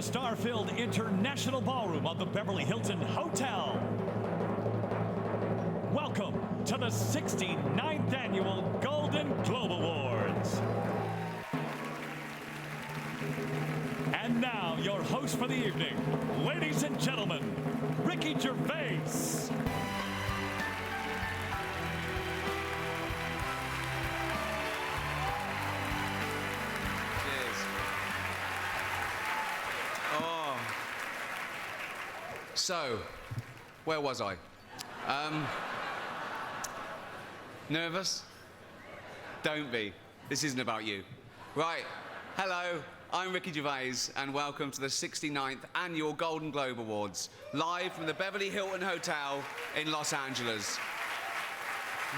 the star-filled International Ballroom of the Beverly Hilton Hotel. Welcome to the 69th Annual Golden Globe Awards. And now, your host for the evening, ladies and gentlemen, Ricky Gervais. So, where was I? Nervous? Don't be. This isn't about you. Right. Hello, I'm Ricky Gervais, and welcome to the 69th Annual Golden Globe Awards, live from the Beverly Hilton Hotel in Los Angeles.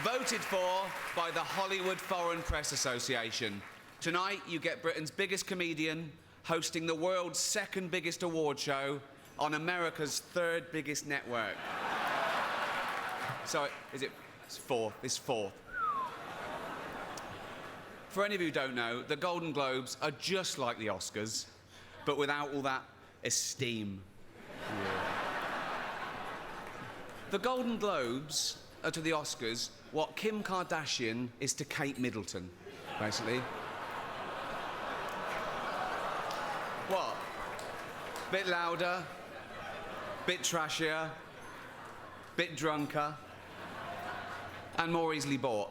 Voted for by the Hollywood Foreign Press Association. Tonight, you get Britain's biggest comedian hosting the world's second biggest award show on America's third biggest network. So, it's fourth. It's fourth. For any of you who don't know, the Golden Globes are just like the Oscars, but without all that esteem. Yeah. The Golden Globes are to the Oscars what Kim Kardashian is to Kate Middleton, basically. What? Bit louder, bit trashier, bit drunker, and more easily bought.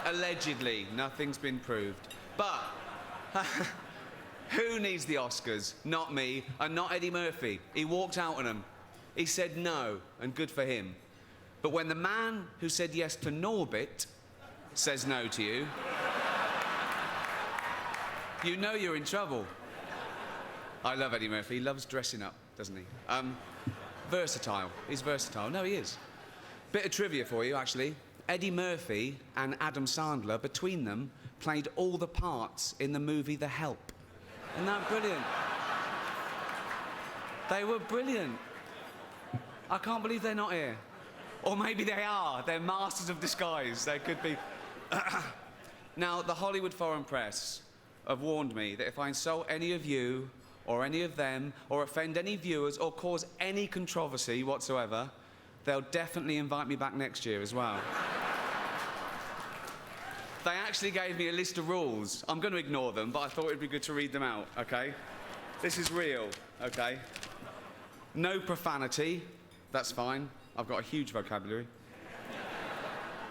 Allegedly, nothing's been proved. But who needs the Oscars? Not me, and not Eddie Murphy. He walked out on them. He said no, and good for him. But when the man who said yes to Norbit says no to you, you know you're in trouble. I love Eddie Murphy. He loves dressing up, doesn't he? Versatile. He's versatile. No, he is. Bit of trivia for you, actually. Eddie Murphy and Adam Sandler, between them, played all the parts in the movie The Help. Isn't that brilliant? They were brilliant. I can't believe they're not here. Or maybe they are. They're masters of disguise. They could be. Now, the Hollywood Foreign Press have warned me that if I insult any of you, or any of them, or offend any viewers, or cause any controversy whatsoever, they'll definitely invite me back next year as well. They actually gave me a list of rules. I'm going to ignore them, but I thought it'd be good to read them out, okay? This is real, okay? No profanity. That's fine. I've got a huge vocabulary.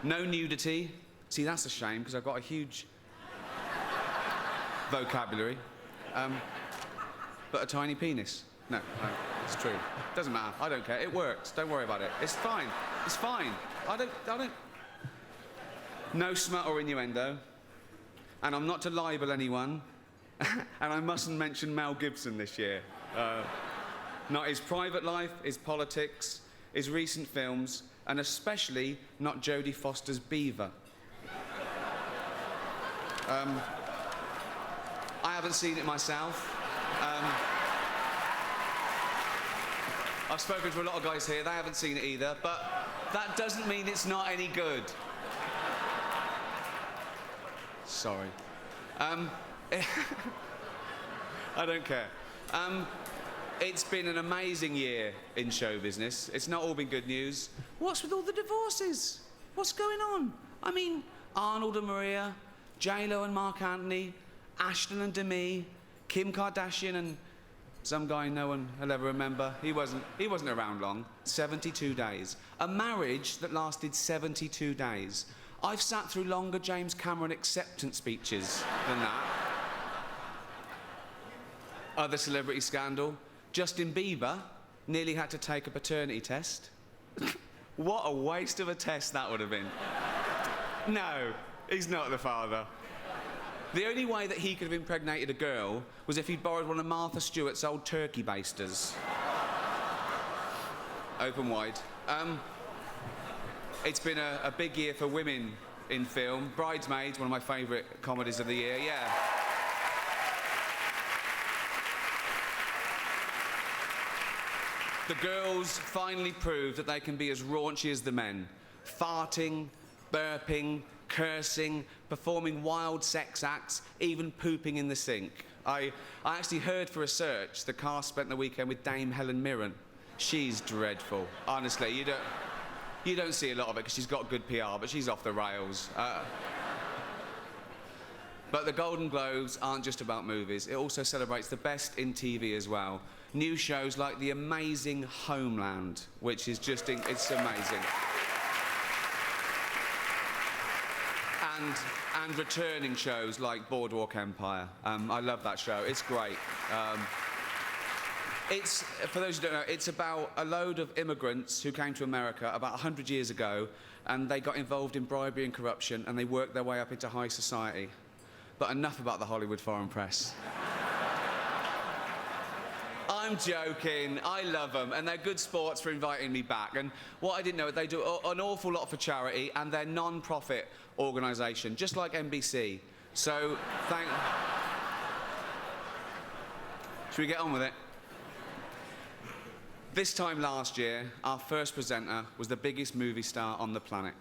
No nudity. See, that's a shame, because I've got a huge vocabulary. But a tiny penis. No, it's true. Doesn't matter. I don't care. It works. Don't worry about it. It's fine. It's fine. I don't... No smut or innuendo. And I'm not to libel anyone. And I mustn't mention Mel Gibson this year. Not his private life, his politics, his recent films, and especially not Jodie Foster's Beaver. I haven't seen it myself. I've spoken to a lot of guys here, they haven't seen it either, but that doesn't mean it's not any good. Sorry. I don't care. It's been an amazing year in show business. It's not all been good news. What's with all the divorces? What's going on? I mean, Arnold and Maria, J-Lo and Mark Anthony, Ashton and Demi, Kim Kardashian and some guy no one will ever remember. He wasn't around long. 72 days. A marriage that lasted 72 days. I've sat through longer James Cameron acceptance speeches than that. Other celebrity scandal. Justin Bieber nearly had to take a paternity test. What a waste of a test that would have been. No, he's not the father. The only way that he could have impregnated a girl was if he'd borrowed one of Martha Stewart's old turkey basters. Open wide. It's been a big year for women in film. Bridesmaids, one of my favourite comedies of the year, yeah. The girls finally proved that they can be as raunchy as the men. Farting, burping, cursing, performing wild sex acts, even pooping in the sink. I actually heard for research the cast spent the weekend with Dame Helen Mirren. She's dreadful. Honestly, you don't see a lot of it because she's got good PR, but she's off the rails. But the Golden Globes aren't just about movies. It also celebrates the best in TV as well. New shows like the amazing Homeland, which is just, it's amazing. And returning shows like Boardwalk Empire. I love that show. It's great. It's, for those who don't know, it's about a load of immigrants who came to America about 100 years ago, and they got involved in bribery and corruption, and they worked their way up into high society. But enough about the Hollywood foreign press. I'm joking. I love them, and they're good sports for inviting me back. And what I didn't know, they do an awful lot for charity, and they're non-profit organisation, just like NBC. So, Should we get on with it? This time last year, our first presenter was the biggest movie star on the planet.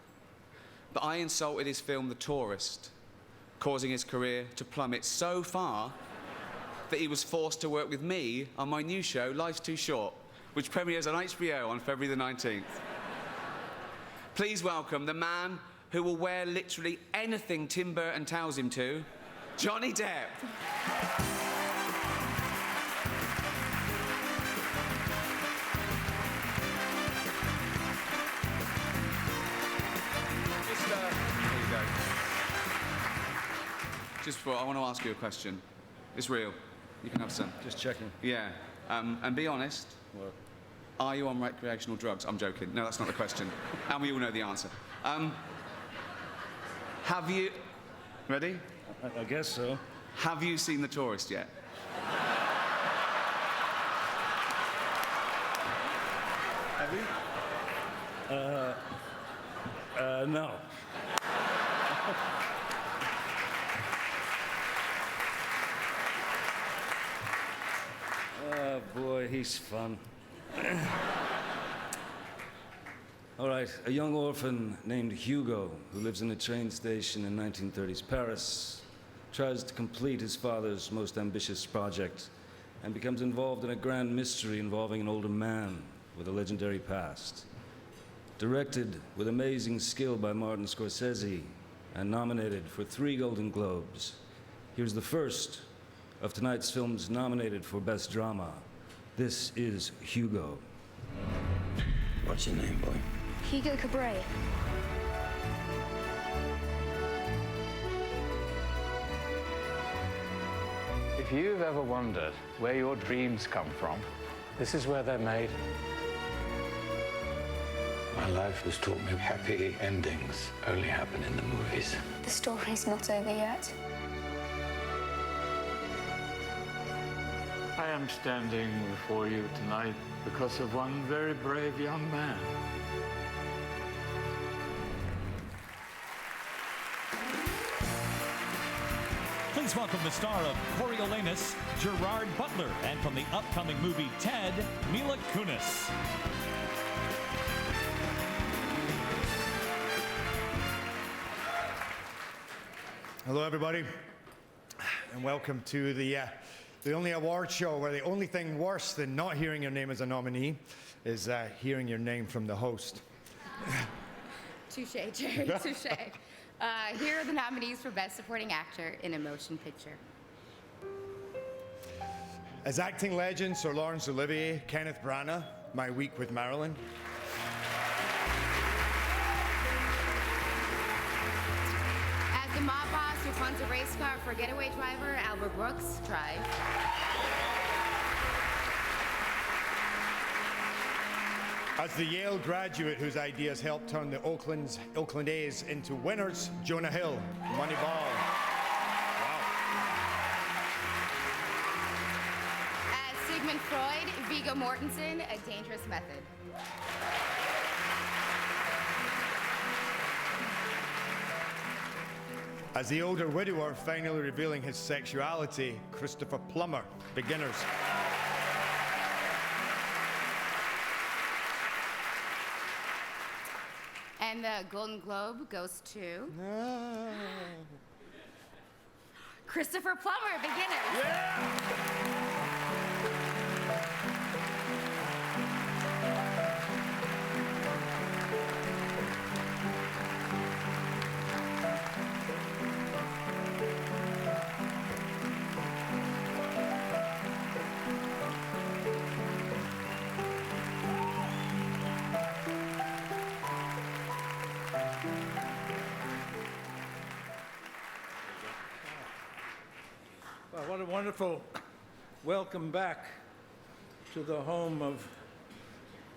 But I insulted his film, The Tourist, causing his career to plummet so far that he was forced to work with me on my new show, Life's Too Short, which premieres on HBO on February the 19th. Please welcome the man who will wear literally anything Tim Burton tells him to, Johnny Depp. Here you go. Just before, I want to ask you a question. It's real. You can have some. Just checking. Yeah. And be honest. What? Are you on recreational drugs? I'm joking. No, that's not the question. And we all know the answer. Have you... Ready? I guess so. Have you seen The Tourist yet? Have you? No. Oh, boy, he's fun. All right, a young orphan named Hugo, who lives in a train station in 1930s Paris, tries to complete his father's most ambitious project and becomes involved in a grand mystery involving an older man with a legendary past. Directed with amazing skill by Martin Scorsese and nominated for 3 Golden Globes. Here's the first of tonight's films nominated for Best Drama. This is Hugo. What's your name, boy? Hugo Cabret. If you've ever wondered where your dreams come from, this is where they're made. My life has taught me happy endings only happen in the movies. The story's not over yet. I am standing before you tonight because of one very brave young man. Please welcome the star of Coriolanus, Gerard Butler, and from the upcoming movie Ted, Mila Kunis. Hello, everybody, and welcome to the only award show where the only thing worse than not hearing your name as a nominee is hearing your name from the host. Touche, Jerry, touche. Here are the nominees for Best Supporting Actor in a Motion Picture. As acting legend Sir Laurence Olivier, Kenneth Branagh, My Week with Marilyn. As the mob boss who funds a race car for getaway driver Albert Brooks, Drive. As the Yale graduate whose ideas helped turn the Oakland A's into winners, Jonah Hill, Moneyball. Wow. As Sigmund Freud, Viggo Mortensen, A Dangerous Method. As the older widower finally revealing his sexuality, Christopher Plummer, Beginners. And the Golden Globe goes to... Christopher Plummer, beginners. Yeah! Well, what a wonderful welcome back to the home of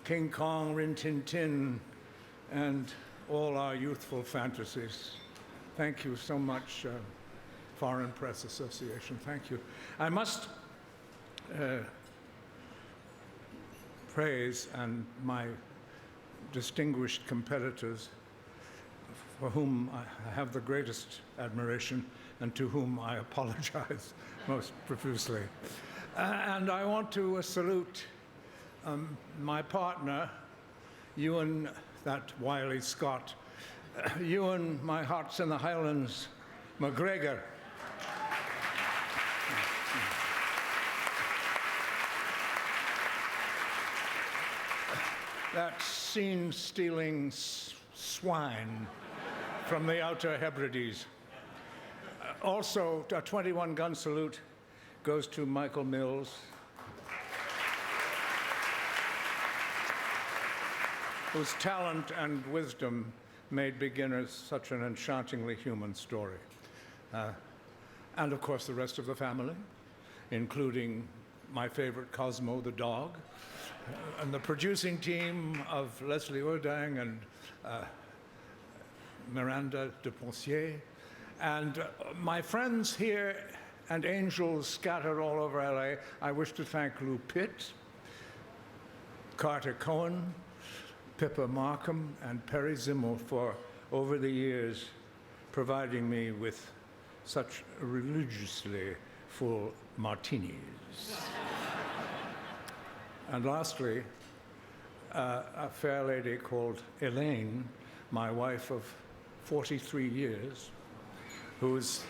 King Kong, Rin Tin Tin, and all our youthful fantasies. Thank you so much, Foreign Press Association. Thank you. I must praise and my distinguished competitors, for whom I have the greatest admiration and to whom I apologize most profusely. And I want to salute my partner, Ewan, that wily Scot, Ewan, my heart's in the Highlands, McGregor. That scene-stealing swine from the Outer Hebrides. Also, a 21-gun salute goes to Michael Mills, whose talent and wisdom made Beginners such an enchantingly human story. And of course, the rest of the family, including my favorite Cosmo the dog, and the producing team of Leslie Ordang and Miranda de Poncier, and my friends here and angels scattered all over LA. I wish to thank Lou Pitt, Carter Cohen, Pippa Markham, and Perry Zimmel for, over the years, providing me with such religiously full martinis. And lastly, a fair lady called Elaine, my wife of 43 years, whose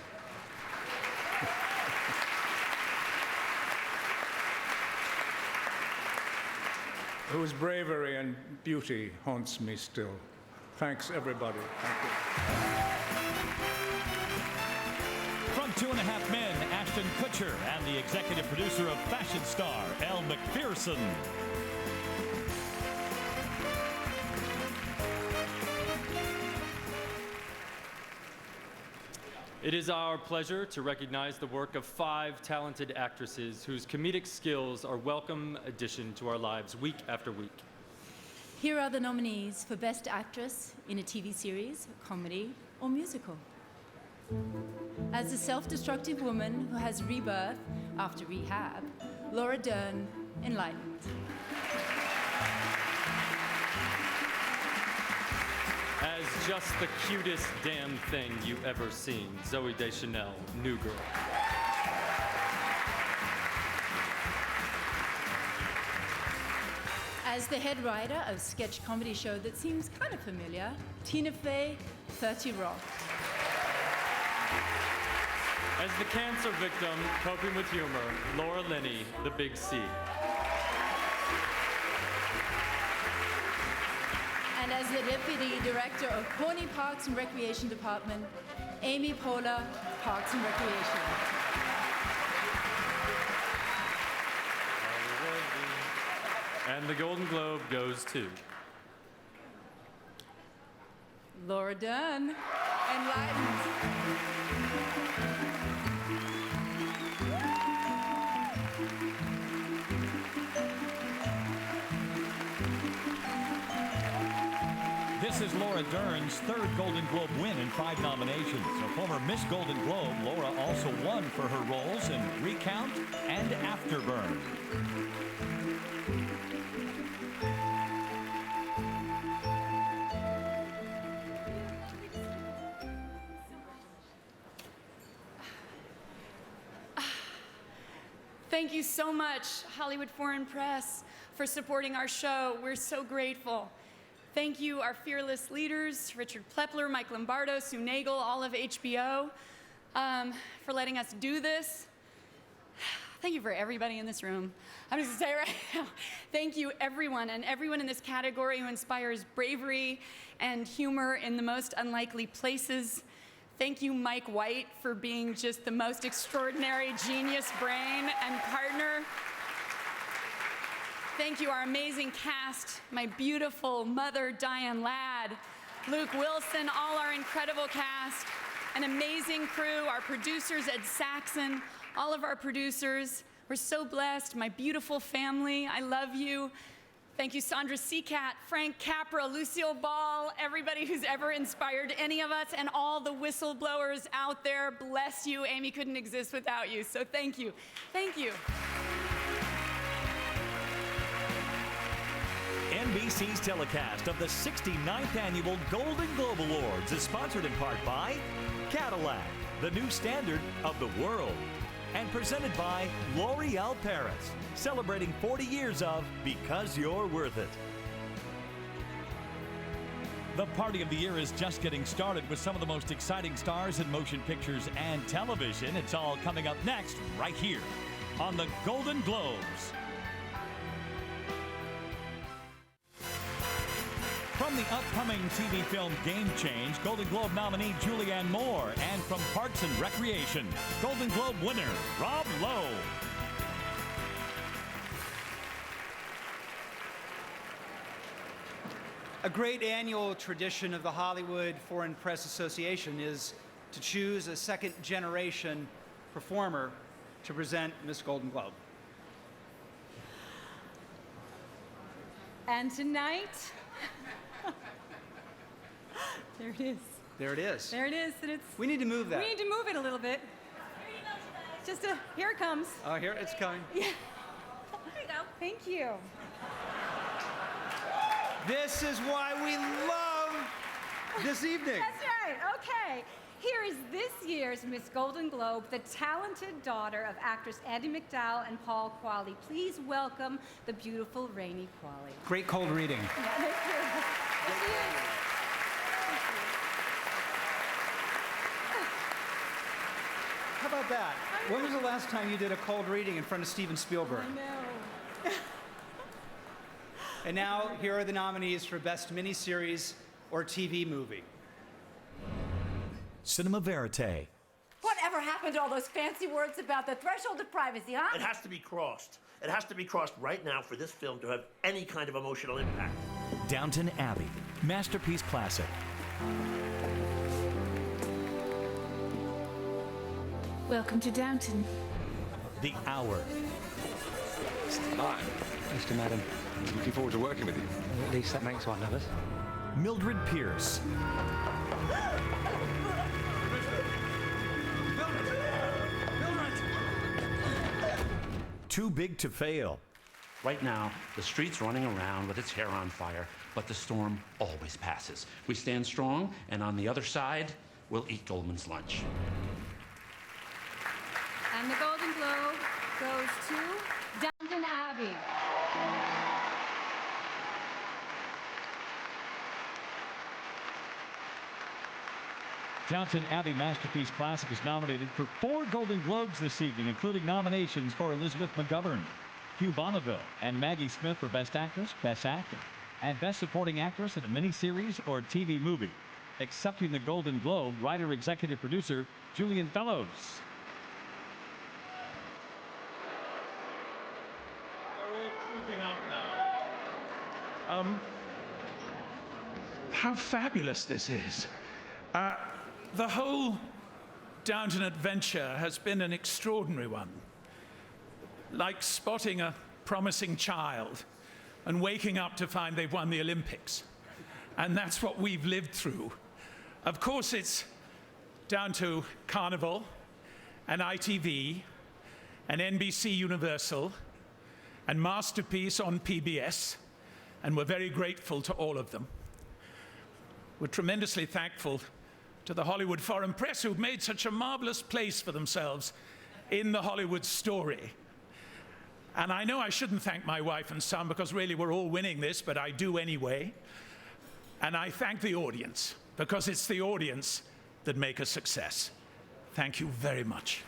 bravery and beauty haunts me still. Thanks, everybody. Thank you. From 2.5 Men, Ashton Kutcher, and the executive producer of Fashion Star, Elle Macpherson. It is our pleasure to recognize the work of 5 talented actresses whose comedic skills are a welcome addition to our lives week after week. Here are the nominees for Best Actress in a TV series, comedy, or musical. As a self-destructive woman who has rebirth after rehab, Laura Dern, Enlightened. As just the cutest damn thing you've ever seen, Zooey Deschanel, New Girl. As the head writer of a sketch comedy show that seems kind of familiar, Tina Fey, 30 Rock. As the cancer victim coping with humor, Laura Linney, The Big C. And as the Deputy Director of Pawnee Parks and Recreation Department, Amy Poehler, Parks and Recreation. And the Golden Globe goes to Laura Dern, Enlightened. This is Laura Dern's 3rd Golden Globe win in 5 nominations. A former Miss Golden Globe, Laura also won for her roles in Recount and Afterburn. Thank you so much, Hollywood Foreign Press, for supporting our show. We're so grateful. Thank you, our fearless leaders, Richard Plepler, Mike Lombardo, Sue Nagel, all of HBO. for letting us do this. Thank you for everybody in this room. I'm just gonna say right now, thank you everyone, and everyone in this category who inspires bravery and humor in the most unlikely places. Thank you, Mike White, for being just the most extraordinary genius brain and partner. Thank you, our amazing cast, my beautiful mother, Diane Ladd, Luke Wilson, all our incredible cast, an amazing crew, our producers, Ed Saxon, all of our producers. We're so blessed. My beautiful family, I love you. Thank you, Sandra Seacat, Frank Capra, Lucille Ball, everybody who's ever inspired any of us, and all the whistleblowers out there. Bless you. Amy couldn't exist without you, so thank you. Thank you. NBC's telecast of the 69th Annual Golden Globe Awards is sponsored in part by Cadillac, the new standard of the world, and presented by L'Oreal Paris, celebrating 40 years of Because You're Worth It. The party of the year is just getting started with some of the most exciting stars in motion pictures and television. It's all coming up next, right here on the Golden Globes. From the upcoming TV film Game Change, Golden Globe nominee Julianne Moore, and from Parks and Recreation, Golden Globe winner Rob Lowe. A great annual tradition of the Hollywood Foreign Press Association is to choose a second-generation performer to present Miss Golden Globe. And tonight, there it is. There it is. There it is. And it's, we need to move that. We need to move it a little bit. Just here it comes. Oh, here it's coming. Yeah. There you go. Thank you. This is why we love this evening. That's right. Okay. Here is this year's Miss Golden Globe, the talented daughter of actress Andie MacDowell and Paul Qualley. Please welcome the beautiful Rainey Qualley. Great cold reading. Yeah, thank you. There she is. How about that? When was the last time you did a cold reading in front of Steven Spielberg? I know. And now, here are the nominees for Best Miniseries or TV Movie. Cinema Verite. Whatever happened to all those fancy words about the threshold of privacy, huh? It has to be crossed. It has to be crossed right now for this film to have any kind of emotional impact. Downton Abbey, masterpiece classic. Welcome to Downton. The Hour. Hi. Nice to meet him. Looking forward to working with you. At least that makes one of us. Mildred Pierce. Too Big to Fail. Right now, the street's running around with its hair on fire, but the storm always passes. We stand strong, and on the other side, we'll eat Goldman's lunch. And the Golden Globe goes to Downton Abbey. Downton Abbey Masterpiece Classic is nominated for 4 Golden Globes this evening, including nominations for Elizabeth McGovern, Hugh Bonneville, and Maggie Smith for Best Actress, Best Actor, and Best Supporting Actress in a Miniseries or TV Movie. Accepting the Golden Globe, writer-executive producer Julian Fellows. How fabulous this is. The whole Downton adventure has been an extraordinary one. Like spotting a promising child and waking up to find they've won the Olympics. And that's what we've lived through. Of course, it's down to Carnival and ITV and NBC Universal and Masterpiece on PBS, and we're very grateful to all of them. We're tremendously thankful to the Hollywood Foreign Press, who've made such a marvelous place for themselves in the Hollywood story. And I know I shouldn't thank my wife and son, because really we're all winning this, but I do anyway. And I thank the audience, because it's the audience that make a success. Thank you very much.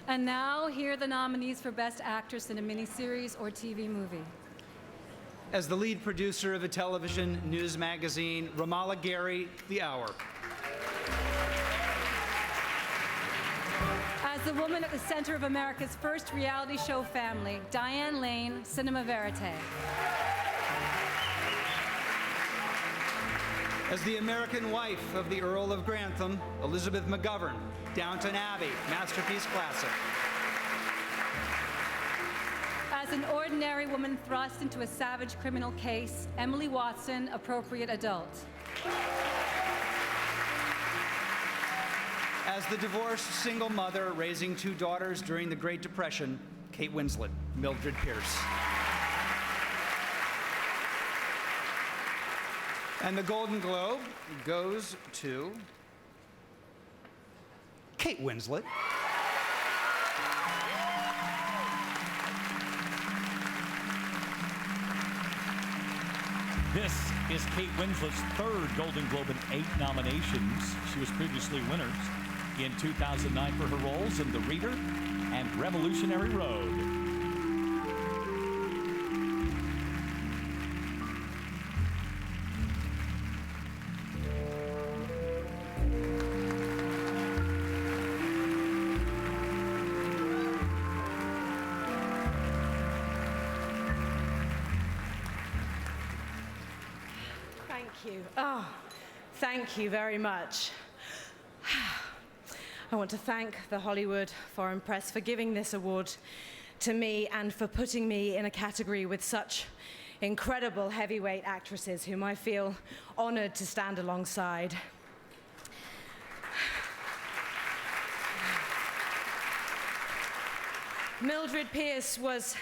And now, here are the nominees for Best Actress in a Miniseries or TV Movie. As the lead producer of a television news magazine, Ramala Gary, The Hour. As the woman at the center of America's first reality show family, Diane Lane, Cinema Verite. As the American wife of the Earl of Grantham, Elizabeth McGovern, Downton Abbey, Masterpiece Classic. As an ordinary woman thrust into a savage criminal case, Emily Watson, Appropriate Adult. As the divorced single mother raising 2 daughters during the Great Depression, Kate Winslet, Mildred Pierce. And the Golden Globe goes to Kate Winslet. This is Kate Winslet's 3rd Golden Globe in 8 nominations. She was previously winners in 2009 for her roles in The Reader and Revolutionary Road. Thank you. Oh, thank you very much. I want to thank the Hollywood Foreign Press for giving this award to me and for putting me in a category with such incredible heavyweight actresses whom I feel honored to stand alongside. Mildred Pierce was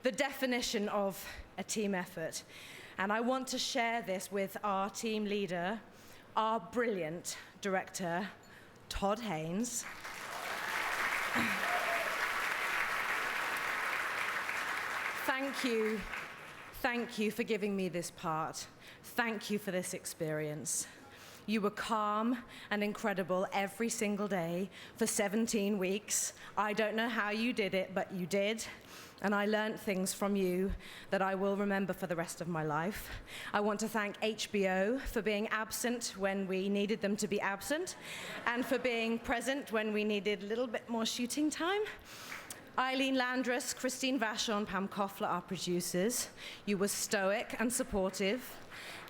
the definition of a team effort. And I want to share this with our team leader, our brilliant director, Todd Haynes. Thank you for giving me this part. Thank you for this experience. You were calm and incredible every single day for 17 weeks. I don't know how you did it, but you did. And I learned things from you that I will remember for the rest of my life. I want to thank HBO for being absent when we needed them to be absent, and for being present when we needed a little bit more shooting time. Eileen Landress, Christine Vachon, Pam Koffler, our producers. You were stoic and supportive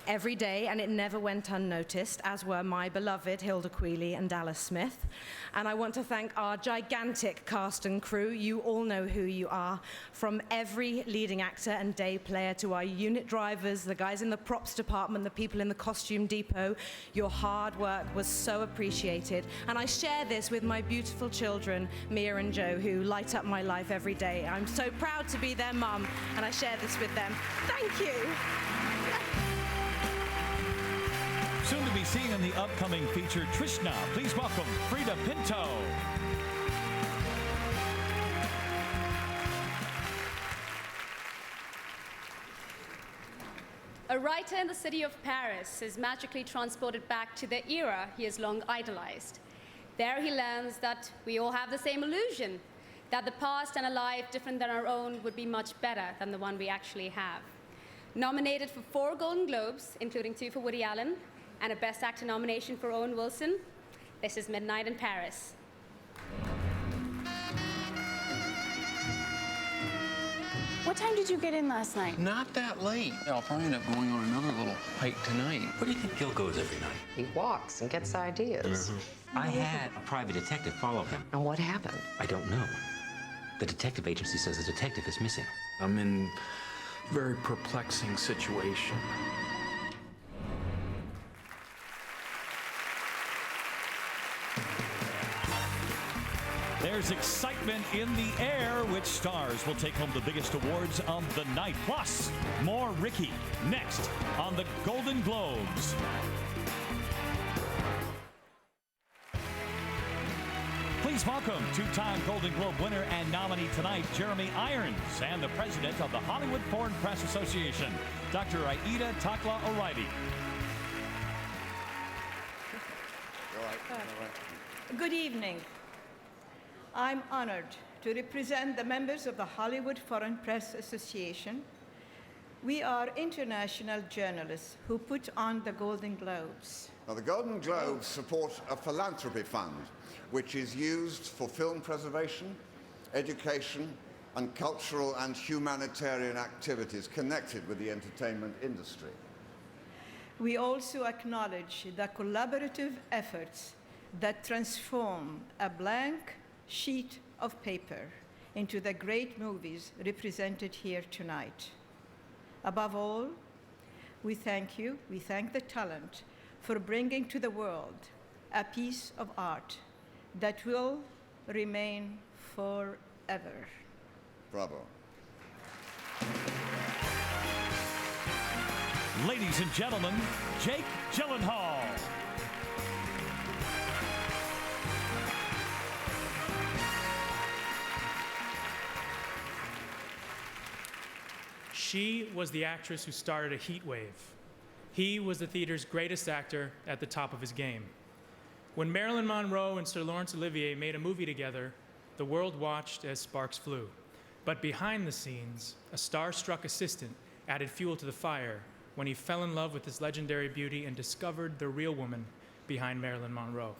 every day, and it never went unnoticed, as were my beloved Hilda Queeley and Dallas Smith. And I want to thank our gigantic cast and crew. You all know who you are, from every leading actor and day player to our unit drivers, the guys in the props department, the people in the costume depot. Your hard work was so appreciated. And I share this with my beautiful children, Mia and Joe, who light up my life every day. I'm so proud to be their mum, and I share this with them. Thank you. Soon to be seen in the upcoming feature Trishna. Please welcome Frida Pinto. A writer in the city of Paris is magically transported back to the era he has long idolized. There he learns that we all have the same illusion, that the past and a life different than our own would be much better than the one we actually have. Nominated for 4 Golden Globes, including 2 for Woody Allen, and a Best Actor nomination for Owen Wilson, this is Midnight in Paris. What time did you get in last night? Not that late. I'll probably end up going on another little hike tonight. Where do you think Gil goes every night? He walks and gets ideas. I had a private detective follow him. And what happened? I don't know. The detective agency says the detective is missing. I'm in a very perplexing situation. There's excitement in the air. Which stars will take home the biggest awards of the night? Plus, more Ricky next on the Golden Globes. Please welcome two-time Golden Globe winner and nominee tonight, Jeremy Irons, and the president of the Hollywood Foreign Press Association, Dr. Aida Takla O'Reilly. Good evening. I'm honored to represent the members of the Hollywood Foreign Press Association. We are international journalists who put on the Golden Globes. Now, the Golden Globes support a philanthropy fund which is used for film preservation, education, and cultural and humanitarian activities connected with the entertainment industry. We also acknowledge the collaborative efforts that transform a blank sheet of paper into the great movies represented here tonight. Above all, we thank you, we thank the talent for bringing to the world a piece of art that will remain forever. Bravo. Ladies and gentlemen, Jake Gyllenhaal. She was the actress who started a heat wave. He was the theater's greatest actor at the top of his game. When Marilyn Monroe and Sir Laurence Olivier made a movie together, the world watched as sparks flew. But behind the scenes, a star-struck assistant added fuel to the fire when he fell in love with this legendary beauty and discovered the real woman behind Marilyn Monroe.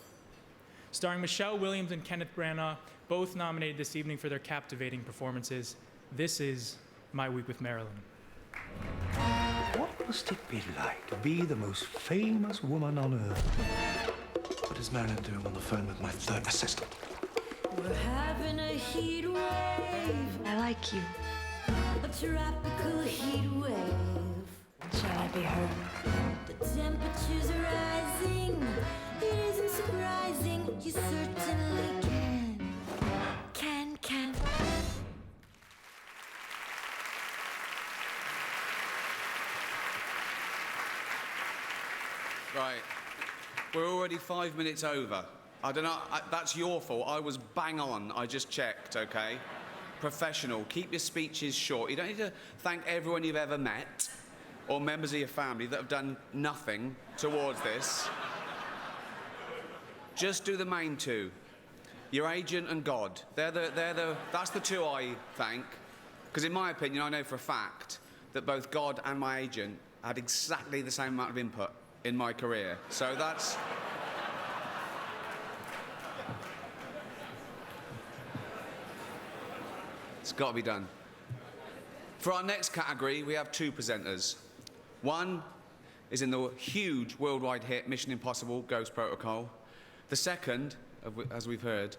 Starring Michelle Williams and Kenneth Branagh, both nominated this evening for their captivating performances, this is My Week with Marilyn. What must it be like to be the most famous woman on earth? What is Marilyn doing on the phone with my third assistant? We're having a heat wave. I like you. A tropical heat wave. Shall I be her? The temperature's rising. It isn't surprising. You certainly can. Can. Right. We're already 5 minutes over. I don't know, that's your fault. I was bang on. I just checked, okay? Professional. Keep your speeches short. You don't need to thank everyone you've ever met or members of your family that have done nothing towards this. Just do the main two. Your agent and God. That's the two I thank. Because in my opinion, I know for a fact that both God and my agent had exactly the same amount of input in my career. So that's... It's got to be done. For our next category, we have two presenters. One is in the huge worldwide hit Mission Impossible Ghost Protocol. The second, as we've heard,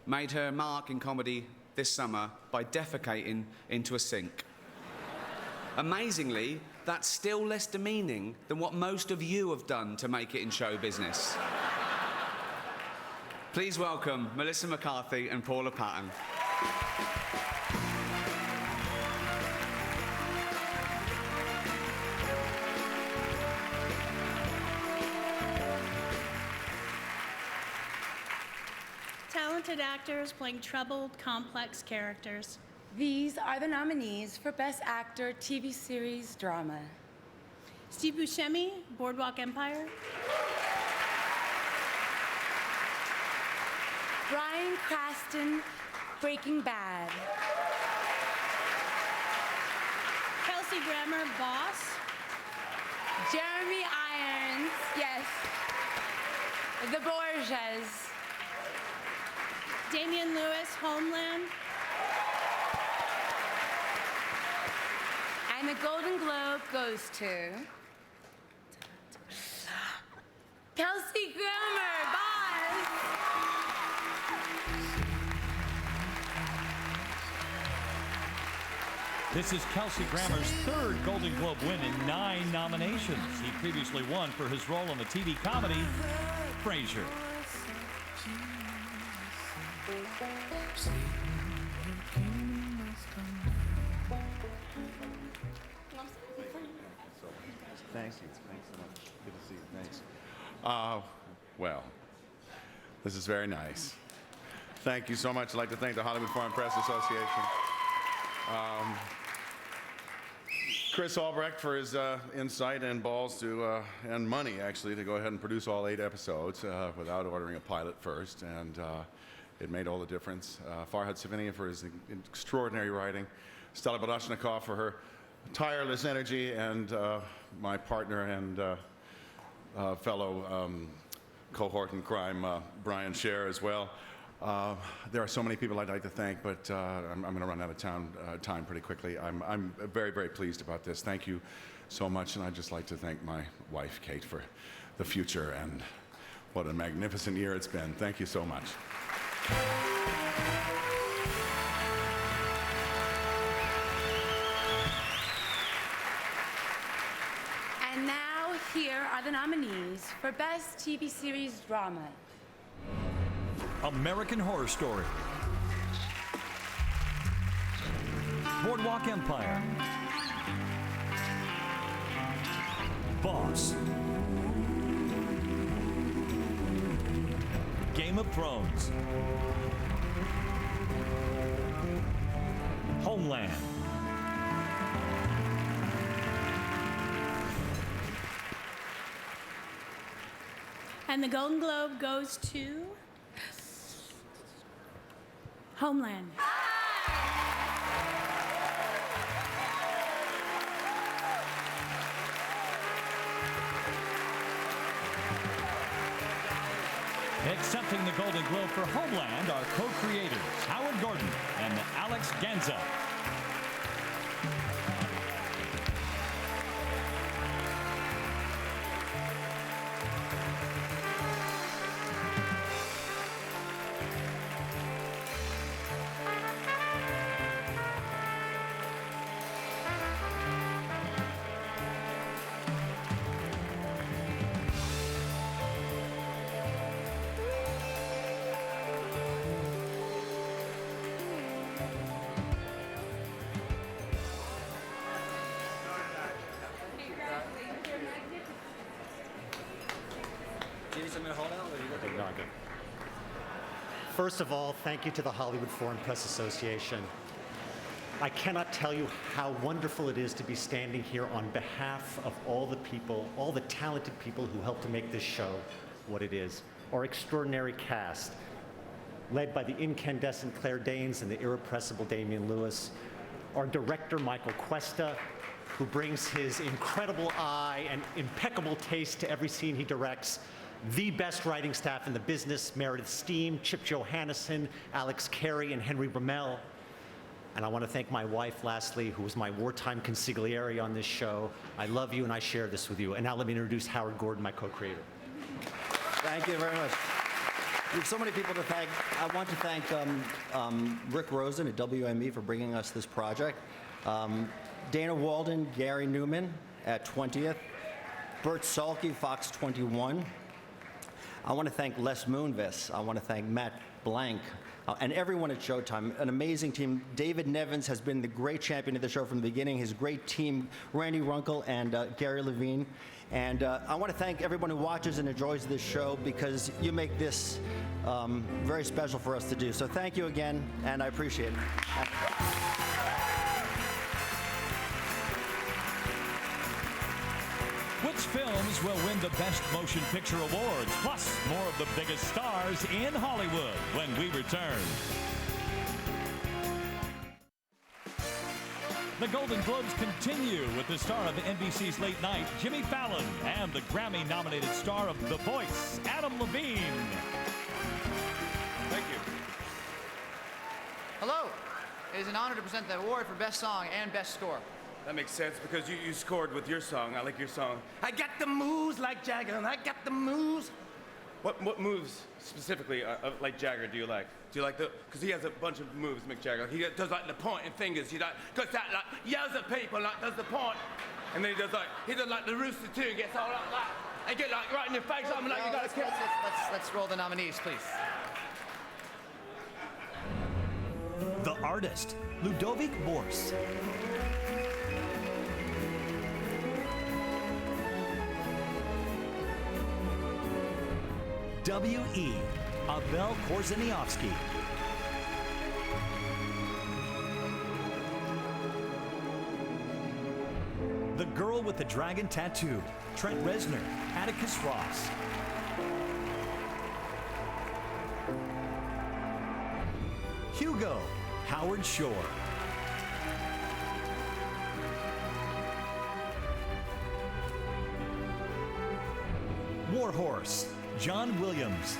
made her mark in comedy this summer by defecating into a sink. Amazingly, that's still less demeaning than what most of you have done to make it in show business. Please welcome Melissa McCarthy and Paula Patton. Talented actors playing troubled, complex characters. These are the nominees for Best Actor TV Series Drama. Steve Buscemi, Boardwalk Empire. Bryan Cranston, Breaking Bad. Kelsey Grammer, Boss. Jeremy Irons, yes. The Borgias. Damian Lewis, Homeland. And the Golden Globe goes to Kelsey Grammer, Boss. This is Kelsey Grammer's third Golden Globe win in 9 nominations. He previously won for his role in the TV comedy Frasier. Thanks so much. Good to see you. Thanks. Well, this is very nice. Thank you so much. I'd like to thank the Hollywood Foreign Press Association. Chris Albrecht for his insight and balls to, and money actually, to go ahead and produce all 8 episodes without ordering a pilot first, and it made all the difference. Farhad Saviniya for his extraordinary writing. Stella Balashnikov for her tireless energy, and my partner and fellow cohort in crime, Brian Scher, as well. There are so many people I'd like to thank, but I'm going to run out of time pretty quickly. I'm very, very pleased about this. Thank you so much, and I'd just like to thank my wife, Kate, for the future, and what a magnificent year it's been. Thank you so much. And now, here are the nominees for Best TV Series Drama. American Horror Story, Boardwalk Empire, Boss, Game of Thrones, Homeland, And the Golden Globe goes to Homeland. Accepting the Golden Globe for Homeland are co-creators Howard Gordon and Alex Ganza. First of all, thank you to the Hollywood Foreign Press Association. I cannot tell you how wonderful it is to be standing here on behalf of all the people, all the talented people who helped to make this show what it is. Our extraordinary cast, led by the incandescent Claire Danes and the irrepressible Damian Lewis. Our director, Michael Cuesta, who brings his incredible eye and impeccable taste to every scene he directs. The best writing staff in the business, Meredith Steen, Chip Johannesson, Alex Carey, and Henry Bromell. And I want to thank my wife, lastly, who was my wartime consigliere on this show. I love you and I share this with you. And now let me introduce Howard Gordon, my co-creator. Thank you very much. We have so many people to thank. I want to thank Rick Rosen at WME for bringing us this project. Dana Walden, Gary Newman at 20th. Bert Salke, Fox 21. I want to thank Les Moonves. I want to thank Matt Blank and everyone at Showtime. An amazing team. David Nevins has been the great champion of the show from the beginning. His great team, Randy Runkle and Gary Levine. And I want to thank everyone who watches and enjoys this show because you make this very special for us to do. So thank you again, and I appreciate it. Which films will win the Best Motion Picture Awards? Plus, more of the biggest stars in Hollywood when we return. The Golden Globes continue with the star of NBC's Late Night, Jimmy Fallon, and the Grammy-nominated star of The Voice, Adam Levine. Thank you. Hello. It is an honor to present the award for Best Song and Best Score. That makes sense because you scored with your song. I like your song. I got the moves like Jagger, and I got the moves. What moves specifically like Jagger do you like? Do you like the? Because he has a bunch of moves, Mick Jagger. He does like the pointing fingers. He goes that like yells at people, like does the point, and then he does like the rooster too. And gets all like that and get like right in your face. I'm like, you got to let's roll the nominees, please. The Artist, Ludovic Bors. W.E., Abel Korzeniowski. The Girl with the Dragon Tattoo, Trent Reznor, Atticus Ross. Hugo, Howard Shore. Warhorse, John Williams.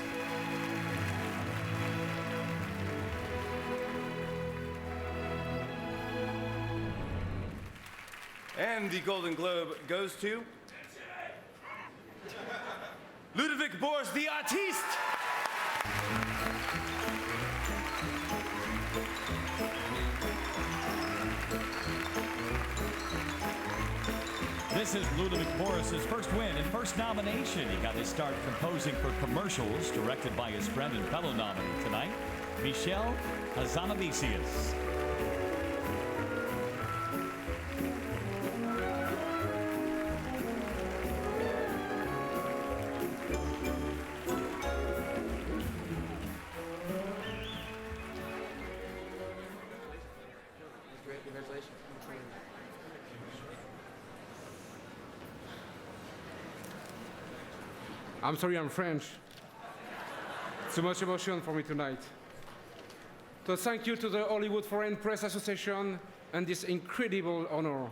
And the Golden Globe goes to Ludovic Boris, the artiste. This is Ludovic Boris's first win and first nomination. He got his start composing for commercials, directed by his friend and fellow nominee tonight, Michel Hazanavicius. I'm sorry, I'm French. Too much emotion for me tonight. So thank you to the Hollywood Foreign Press Association and this incredible honor.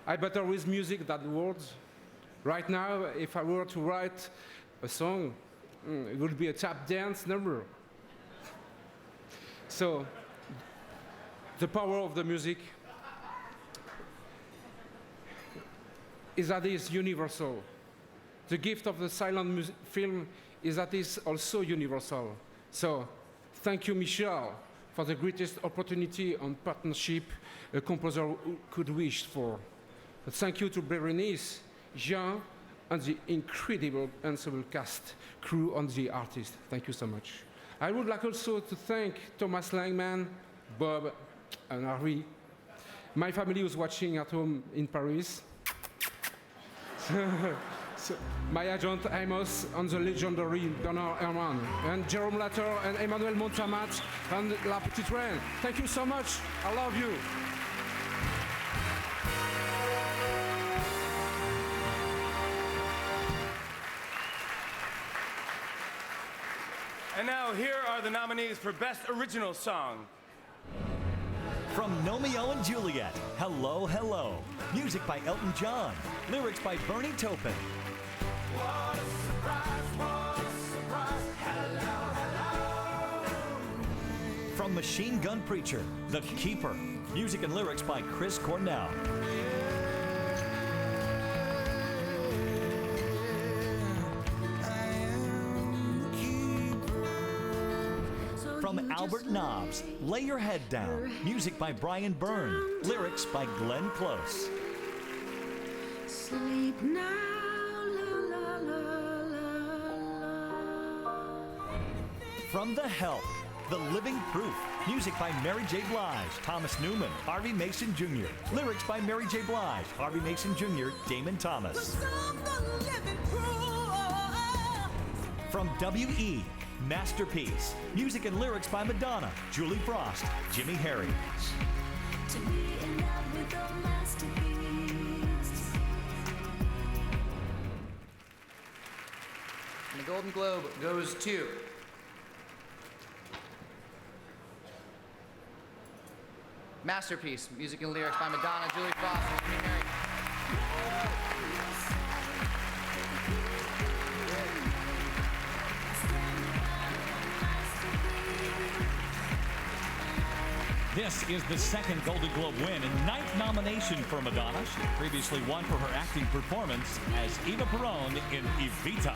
I better with music than words. Right now, if I were to write a song, it would be a tap dance number. So, the power of the music is that it is universal. The gift of the silent film is that it's also universal. So, thank you, Michel, for the greatest opportunity and partnership a composer could wish for. Thank you to Berenice, Jean, and the incredible ensemble cast, crew, and the artist. Thank you so much. I would like also to thank Thomas Langman, Bob, and Harvey, my family who's watching at home in Paris. So, my agent Amos and the legendary Bernard Herrmann, and Jerome Latter and Emmanuel Montamat and La Petite Reine. Thank you so much. I love you. And now here are the nominees for Best Original Song. From Romeo and Juliet, Hello, Hello. Music by Elton John. Lyrics by Bernie Taupin. What a surprise, hello, hello. From Machine Gun Preacher, The Keeper. Music and lyrics by Chris Cornell. From Albert Nobbs, Lay Your Head Down. Music by Brian Byrne. Lyrics by Glenn Close. Sleep now, la, la, la, la. From The Help, The Living Proof. Music by Mary J. Blige, Thomas Newman, Harvey Mason Jr. Lyrics by Mary J. Blige, Harvey Mason Jr., Damon Thomas. From W.E., Masterpiece. Music and lyrics by Madonna, Julie Frost, Jimmy Harry. To be in love with a masterpiece. And the Golden Globe goes to Masterpiece, music and lyrics by Madonna, Julie Frost, and Jimmy Harry. This is the second Golden Globe win and ninth nomination for Madonna. She previously won for her acting performance as Eva Perón in Evita.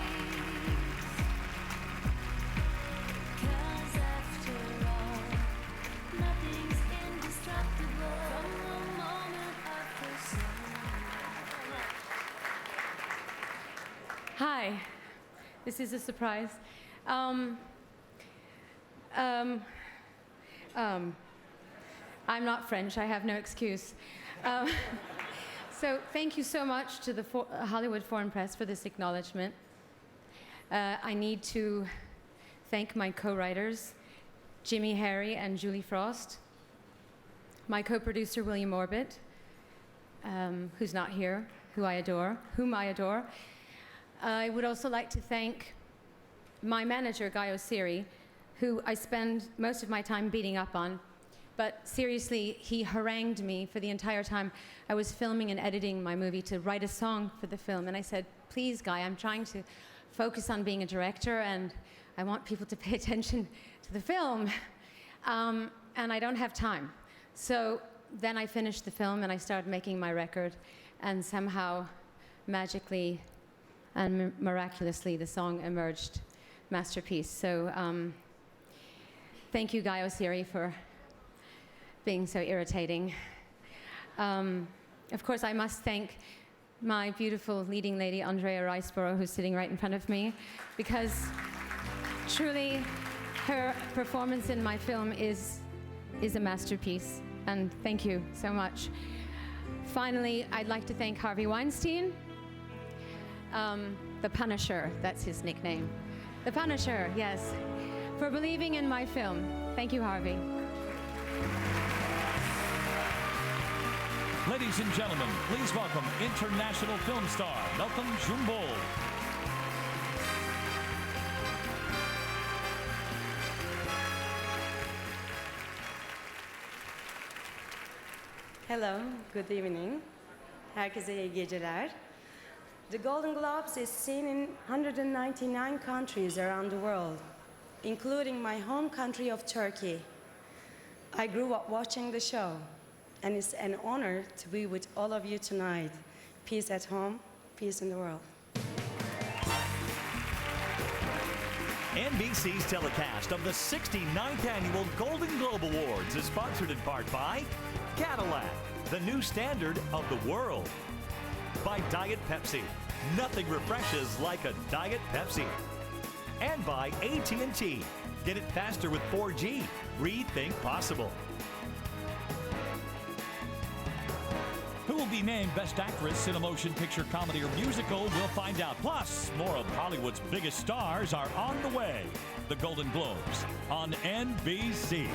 Hi, this is a surprise. I'm not French, I have no excuse. So thank you so much to the Hollywood Foreign Press for this acknowledgement. I need to thank my co-writers, Jimmy Harry and Julie Frost, my co-producer William Orbit, who's not here, whom I adore. I would also like to thank my manager, Guy Oseary, who I spend most of my time beating up on. But seriously, he harangued me for the entire time I was filming and editing my movie to write a song for the film. And I said, please, Guy, I'm trying to focus on being a director, and I want people to pay attention to the film. And I don't have time. So then I finished the film, and I started making my record. And somehow, magically and miraculously, the song emerged masterpiece. So thank you, Guy Oseary, for being so irritating. Of course, I must thank my beautiful leading lady, Andrea Riceborough, who's sitting right in front of me, because truly her performance in my film is a masterpiece, and thank you so much. Finally, I'd like to thank Harvey Weinstein, the Punisher, that's his nickname. The Punisher, yes, for believing in my film. Thank you, Harvey. Ladies and gentlemen, please welcome international film star Malcolm Jumbo. Hello, good evening. Herkese iyi geceler. The Golden Globes is seen in 199 countries around the world, including my home country of Turkey. I grew up watching the show, and it's an honor to be with all of you tonight. Peace at home, peace in the world. NBC's telecast of the 69th Annual Golden Globe Awards is sponsored in part by Cadillac, the new standard of the world. By Diet Pepsi. Nothing refreshes like a Diet Pepsi. And by AT&T. Get it faster with 4G. Rethink possible. Who will be named Best Actress in a Motion Picture, Comedy, or Musical? We'll find out. Plus, more of Hollywood's biggest stars are on the way. The Golden Globes on NBC.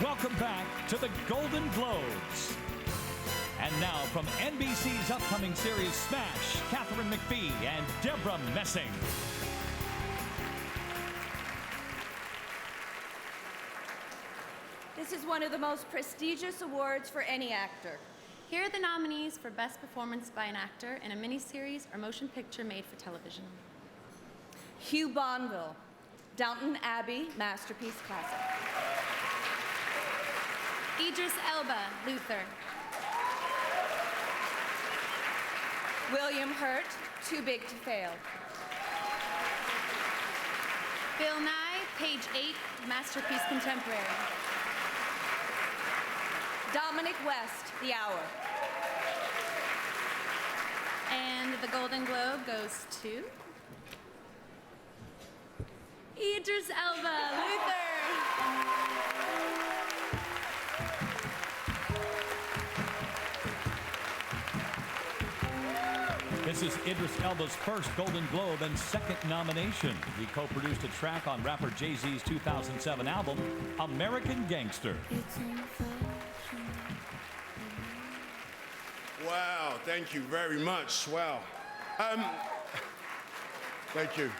Welcome back to the Golden Globes. And now from NBC's upcoming series Smash, Katharine McPhee and Deborah Messing. This is one of the most prestigious awards for any actor. Here are the nominees for Best Performance by an Actor in a Miniseries or Motion Picture Made for Television. Hugh Bonneville, Downton Abbey, Masterpiece Classic. Idris Elba, Luther. William Hurt, Too Big to Fail. Bill Nye, Page 8, Masterpiece Contemporary. Dominic West, The Hour. And the Golden Globe goes to Idris Elba, Luther. This is Idris Elba's first Golden Globe and second nomination. He co-produced a track on rapper Jay-Z's 2007 album, American Gangster. Wow, thank you very much. Wow. Thank you.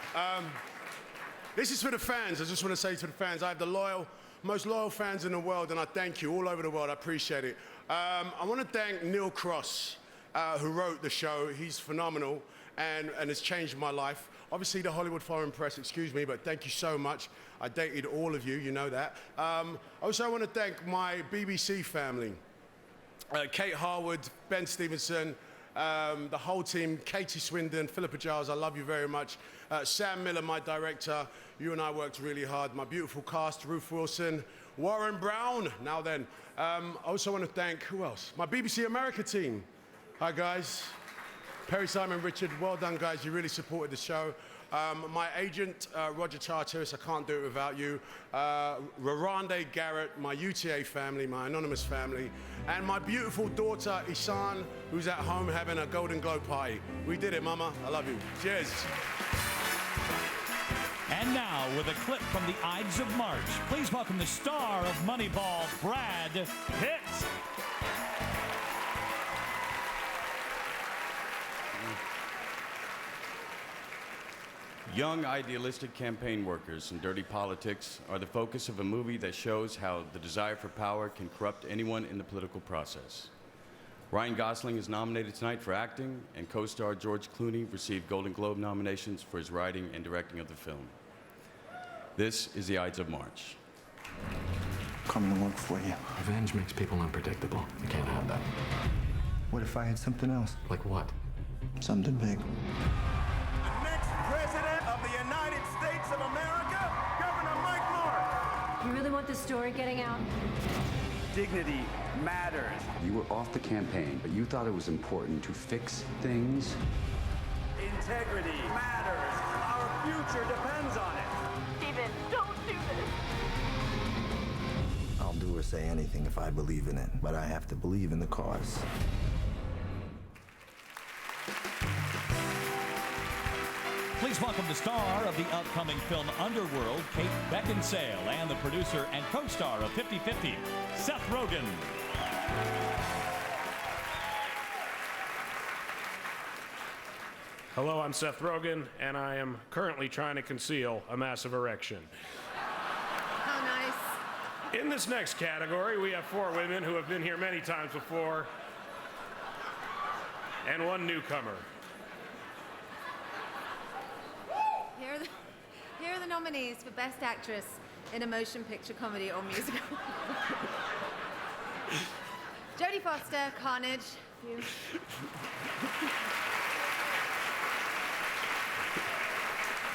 This is for the fans. I just want to say to the fans, I have the most loyal fans in the world, and I thank you all over the world. I appreciate it. I want to thank Neil Cross, who wrote the show. He's phenomenal and has changed my life. Obviously, the Hollywood Foreign Press, excuse me, but thank you so much. I dated all of you, you know that. Also, I want to thank my BBC family. Kate Harwood, Ben Stevenson, the whole team, Katie Swindon, Philippa Giles, I love you very much. Sam Miller, my director, you and I worked really hard. My beautiful cast, Ruth Wilson, Warren Brown, now then. I also want to thank, who else? My BBC America team. Hi guys. Perry, Simon, Richard, well done guys, you really supported the show. My agent, Roger Charteris, I can't do it without you. Rarande Garrett, my UTA family, my anonymous family, and my beautiful daughter, Isan, who's at home having a Golden Globe party. We did it, Mama. I love you. Cheers. And now, with a clip from the Ides of March, please welcome the star of Moneyball, Brad Pitt. Young, idealistic campaign workers and dirty politics are the focus of a movie that shows how the desire for power can corrupt anyone in the political process. Ryan Gosling is nominated tonight for acting, and co-star George Clooney received Golden Globe nominations for his writing and directing of the film. This is the Ides of March. Coming to work for you. Revenge makes people unpredictable. You can't have that. What if I had something else? Like what? Something big. Next President of the United States of America, Governor Mike Moore. You really want this story getting out? Dignity matters. You were off the campaign, but you thought it was important to fix things. Integrity matters. Our future depends on it. Steven, don't do this. I'll do or say anything if I believe in it, but I have to believe in the cause. Please welcome the star of the upcoming film Underworld, Kate Beckinsale, and the producer and co-star of 50-50, Seth Rogen. Hello, I'm Seth Rogen, and I am currently trying to conceal a massive erection. How nice. In this next category, we have 4 women who have been here many times before, and 1 newcomer. Here are the nominees for Best Actress in a Motion Picture, Comedy, or Musical. Jodie Foster, Carnage.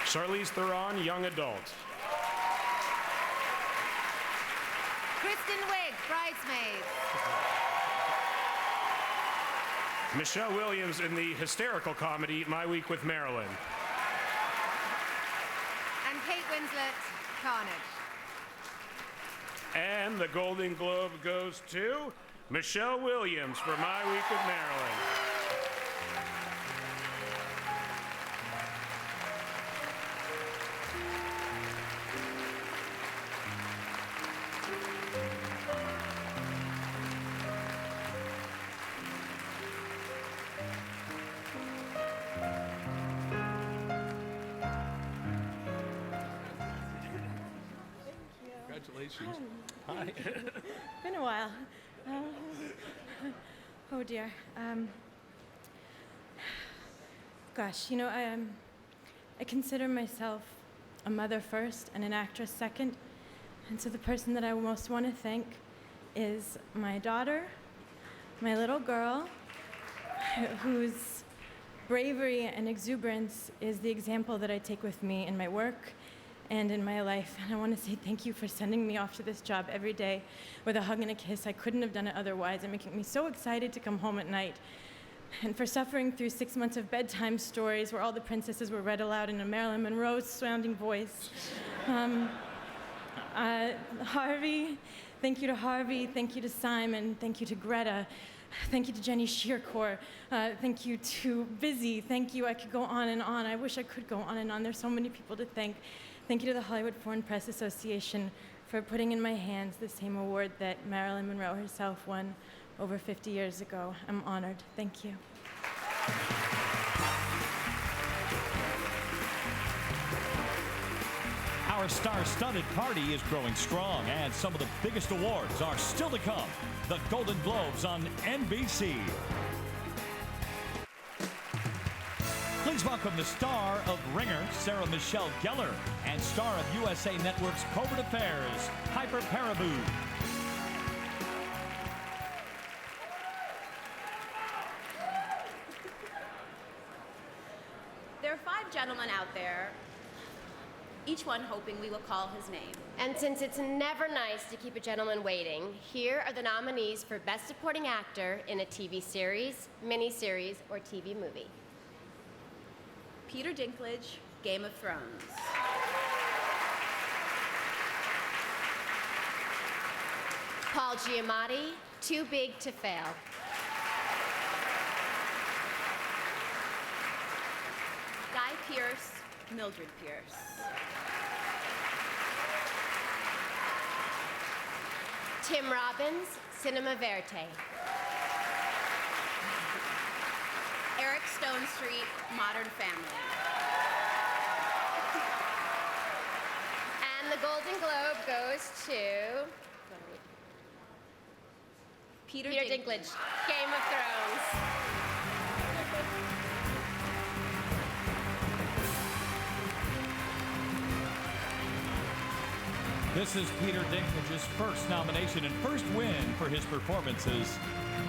Charlize Theron, Young Adult. Kristen Wiig, Bridesmaids. Michelle Williams in the hysterical comedy My Week with Marilyn. And Kate Winslet, Carnage. And the Golden Globe goes to Michelle Williams for My Week with Marilyn. Congratulations. Hi. Been a while. Oh dear. Gosh, you know, I consider myself a mother first and an actress second. And so the person that I most want to thank is my daughter, my little girl, whose bravery and exuberance is the example that I take with me in my work and in my life. And I want to say thank you for sending me off to this job every day with a hug and a kiss. I couldn't have done it otherwise, and making me so excited to come home at night. And for suffering through 6 months of bedtime stories where all the princesses were read aloud in a Marilyn Monroe-sounding voice. Harvey, thank you to Harvey, thank you to Simon, thank you to Greta, thank you to Jenny Shearcore, thank you to Busy, thank you, I could go on and on. I wish I could go on and on. There's so many people to thank. Thank you to the Hollywood Foreign Press Association for putting in my hands the same award that Marilyn Monroe herself won over 50 years ago. I'm honored. Thank you. Our star-studded party is growing strong, and some of the biggest awards are still to come. The Golden Globes on NBC. Please welcome the star of Ringer, Sarah Michelle Gellar, and star of USA Network's Covert Affairs, Piper Perabo. There are 5 gentlemen out there, each one hoping we will call his name. And since it's never nice to keep a gentleman waiting, here are the nominees for Best Supporting Actor in a TV series, miniseries, or TV movie. Peter Dinklage, Game of Thrones. Paul Giamatti, Too Big to Fail. Guy Pearce, Mildred Pierce. Tim Robbins, Cinema Verte. Eric Stonestreet, Modern Family. And the Golden Globe goes to Peter Dinklage, Game of Thrones. This is Peter Dinklage's first nomination and first win for his performances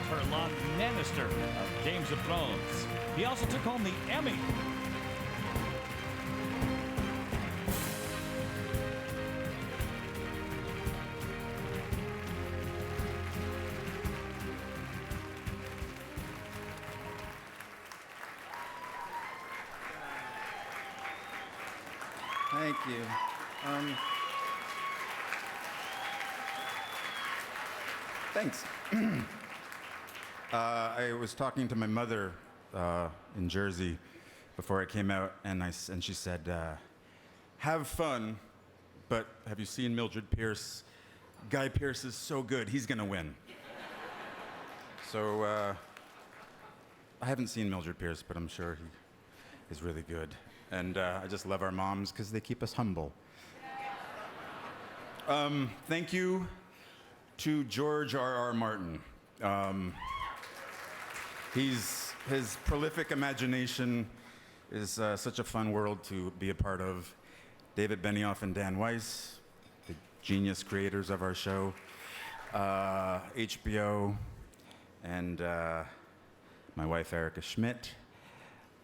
for Lon Lannister of Games of Thrones. He also took home the Emmy. Thank you. Thanks. I was talking to my mother in Jersey before I came out, and she said, have fun, but have you seen Mildred Pierce? Guy Pearce is so good, he's gonna win. So, I haven't seen Mildred Pierce, but I'm sure he is really good. And I just love our moms because they keep us humble. Thank you to George R.R. Martin. His prolific imagination is such a fun world to be a part of. David Benioff and Dan Weiss, the genius creators of our show. HBO, and my wife Erica Schmidt,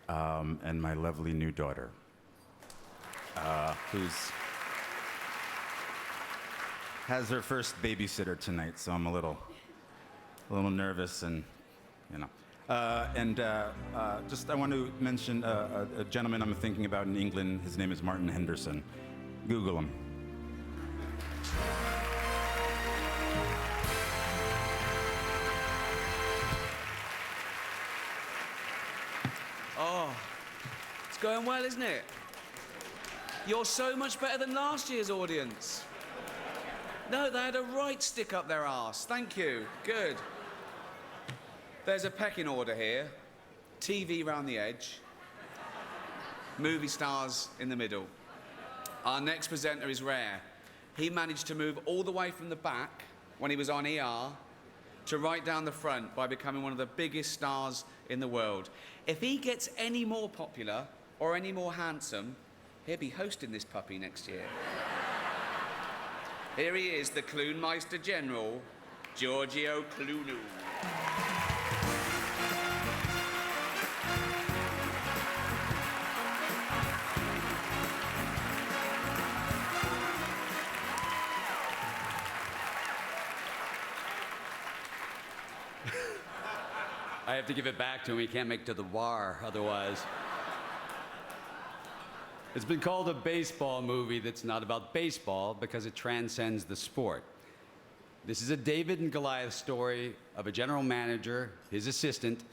and my lovely new daughter, who's has her first babysitter tonight, so I'm a little nervous, and you know. Just I want to mention a gentleman I'm thinking about in England. His name is Martin Henderson. Google him. Oh, it's going well, isn't it? You're so much better than last year's audience. No, they had a right stick up their arse. Thank you. Good. There's a pecking order here. TV round the edge. Movie stars in the middle. Our next presenter is rare. He managed to move all the way from the back when he was on ER to right down the front by becoming one of the biggest stars in the world. If he gets any more popular or any more handsome, he'll be hosting this puppy next year. Here he is, the Clunmeister General, Giorgio Clunu. I have to give it back to him. He can't make it to the bar otherwise. It's been called a baseball movie that's not about baseball because it transcends the sport. This is a David and Goliath story of a general manager, his assistant,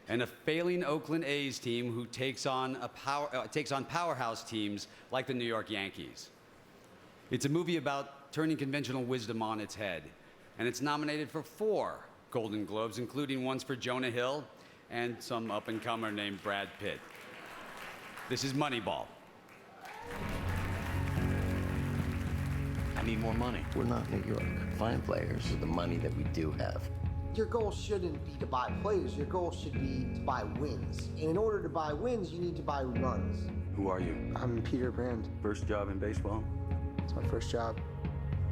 and a failing Oakland A's team who takes on powerhouse teams like the New York Yankees. It's a movie about turning conventional wisdom on its head, and it's nominated for 4 Golden Globes, including ones for Jonah Hill and some up-and-comer named Brad Pitt. This is Moneyball. I need more money. We're not New York. Fine players with the money that we do have. Your goal shouldn't be to buy players. Your goal should be to buy wins. And in order to buy wins, you need to buy runs. Who are you? I'm Peter Brand. First job in baseball? It's my first job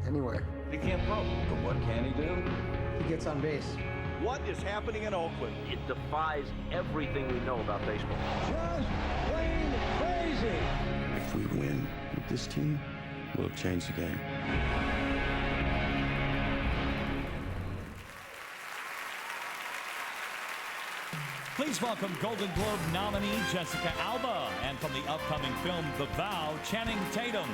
anywhere. He can't throw. But what can he do? He gets on base. What is happening in Oakland? It defies everything we know about baseball. Just plain crazy. If we win with this team, we'll change the game. Please welcome Golden Globe nominee Jessica Alba, and from the upcoming film The Vow, Channing Tatum.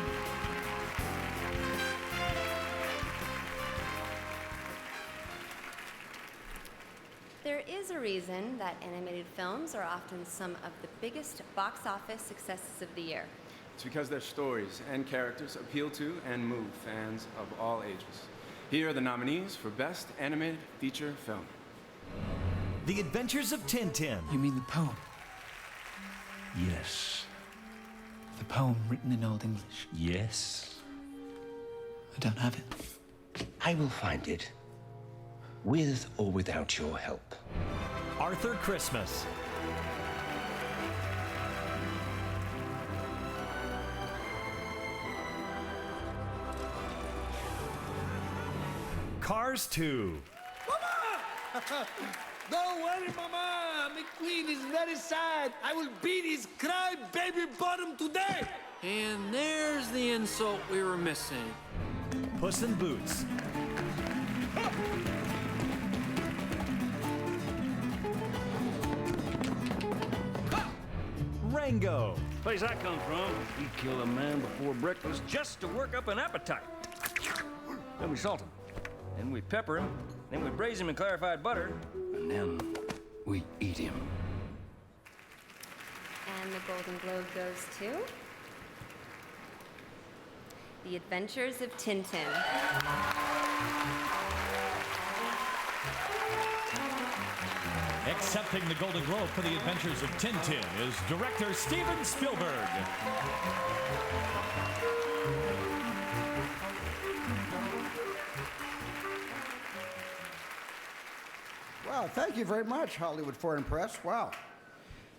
There is a reason that animated films are often some of the biggest box office successes of the year. It's because their stories and characters appeal to and move fans of all ages. Here are the nominees for Best Animated Feature Film. The Adventures of Tintin. You mean the poem? Yes. The poem written in Old English? Yes. I don't have it. I will find it, with or without your help. Arthur Christmas. Cars 2. Mama! Don't worry, Mama. McQueen is very sad. I will beat his cry-baby bottom today. And there's the insult we were missing. Puss in Boots. Rango. Place I come from, we kill a man before breakfast just to work up an appetite. Then we salt him. Then we pepper him. Then we braise him in clarified butter. And then we eat him. And the Golden Globe goes to The Adventures of Tintin. Accepting the Golden Globe for The Adventures of Tintin is director Steven Spielberg. Wow, thank you very much, Hollywood Foreign Press. Wow,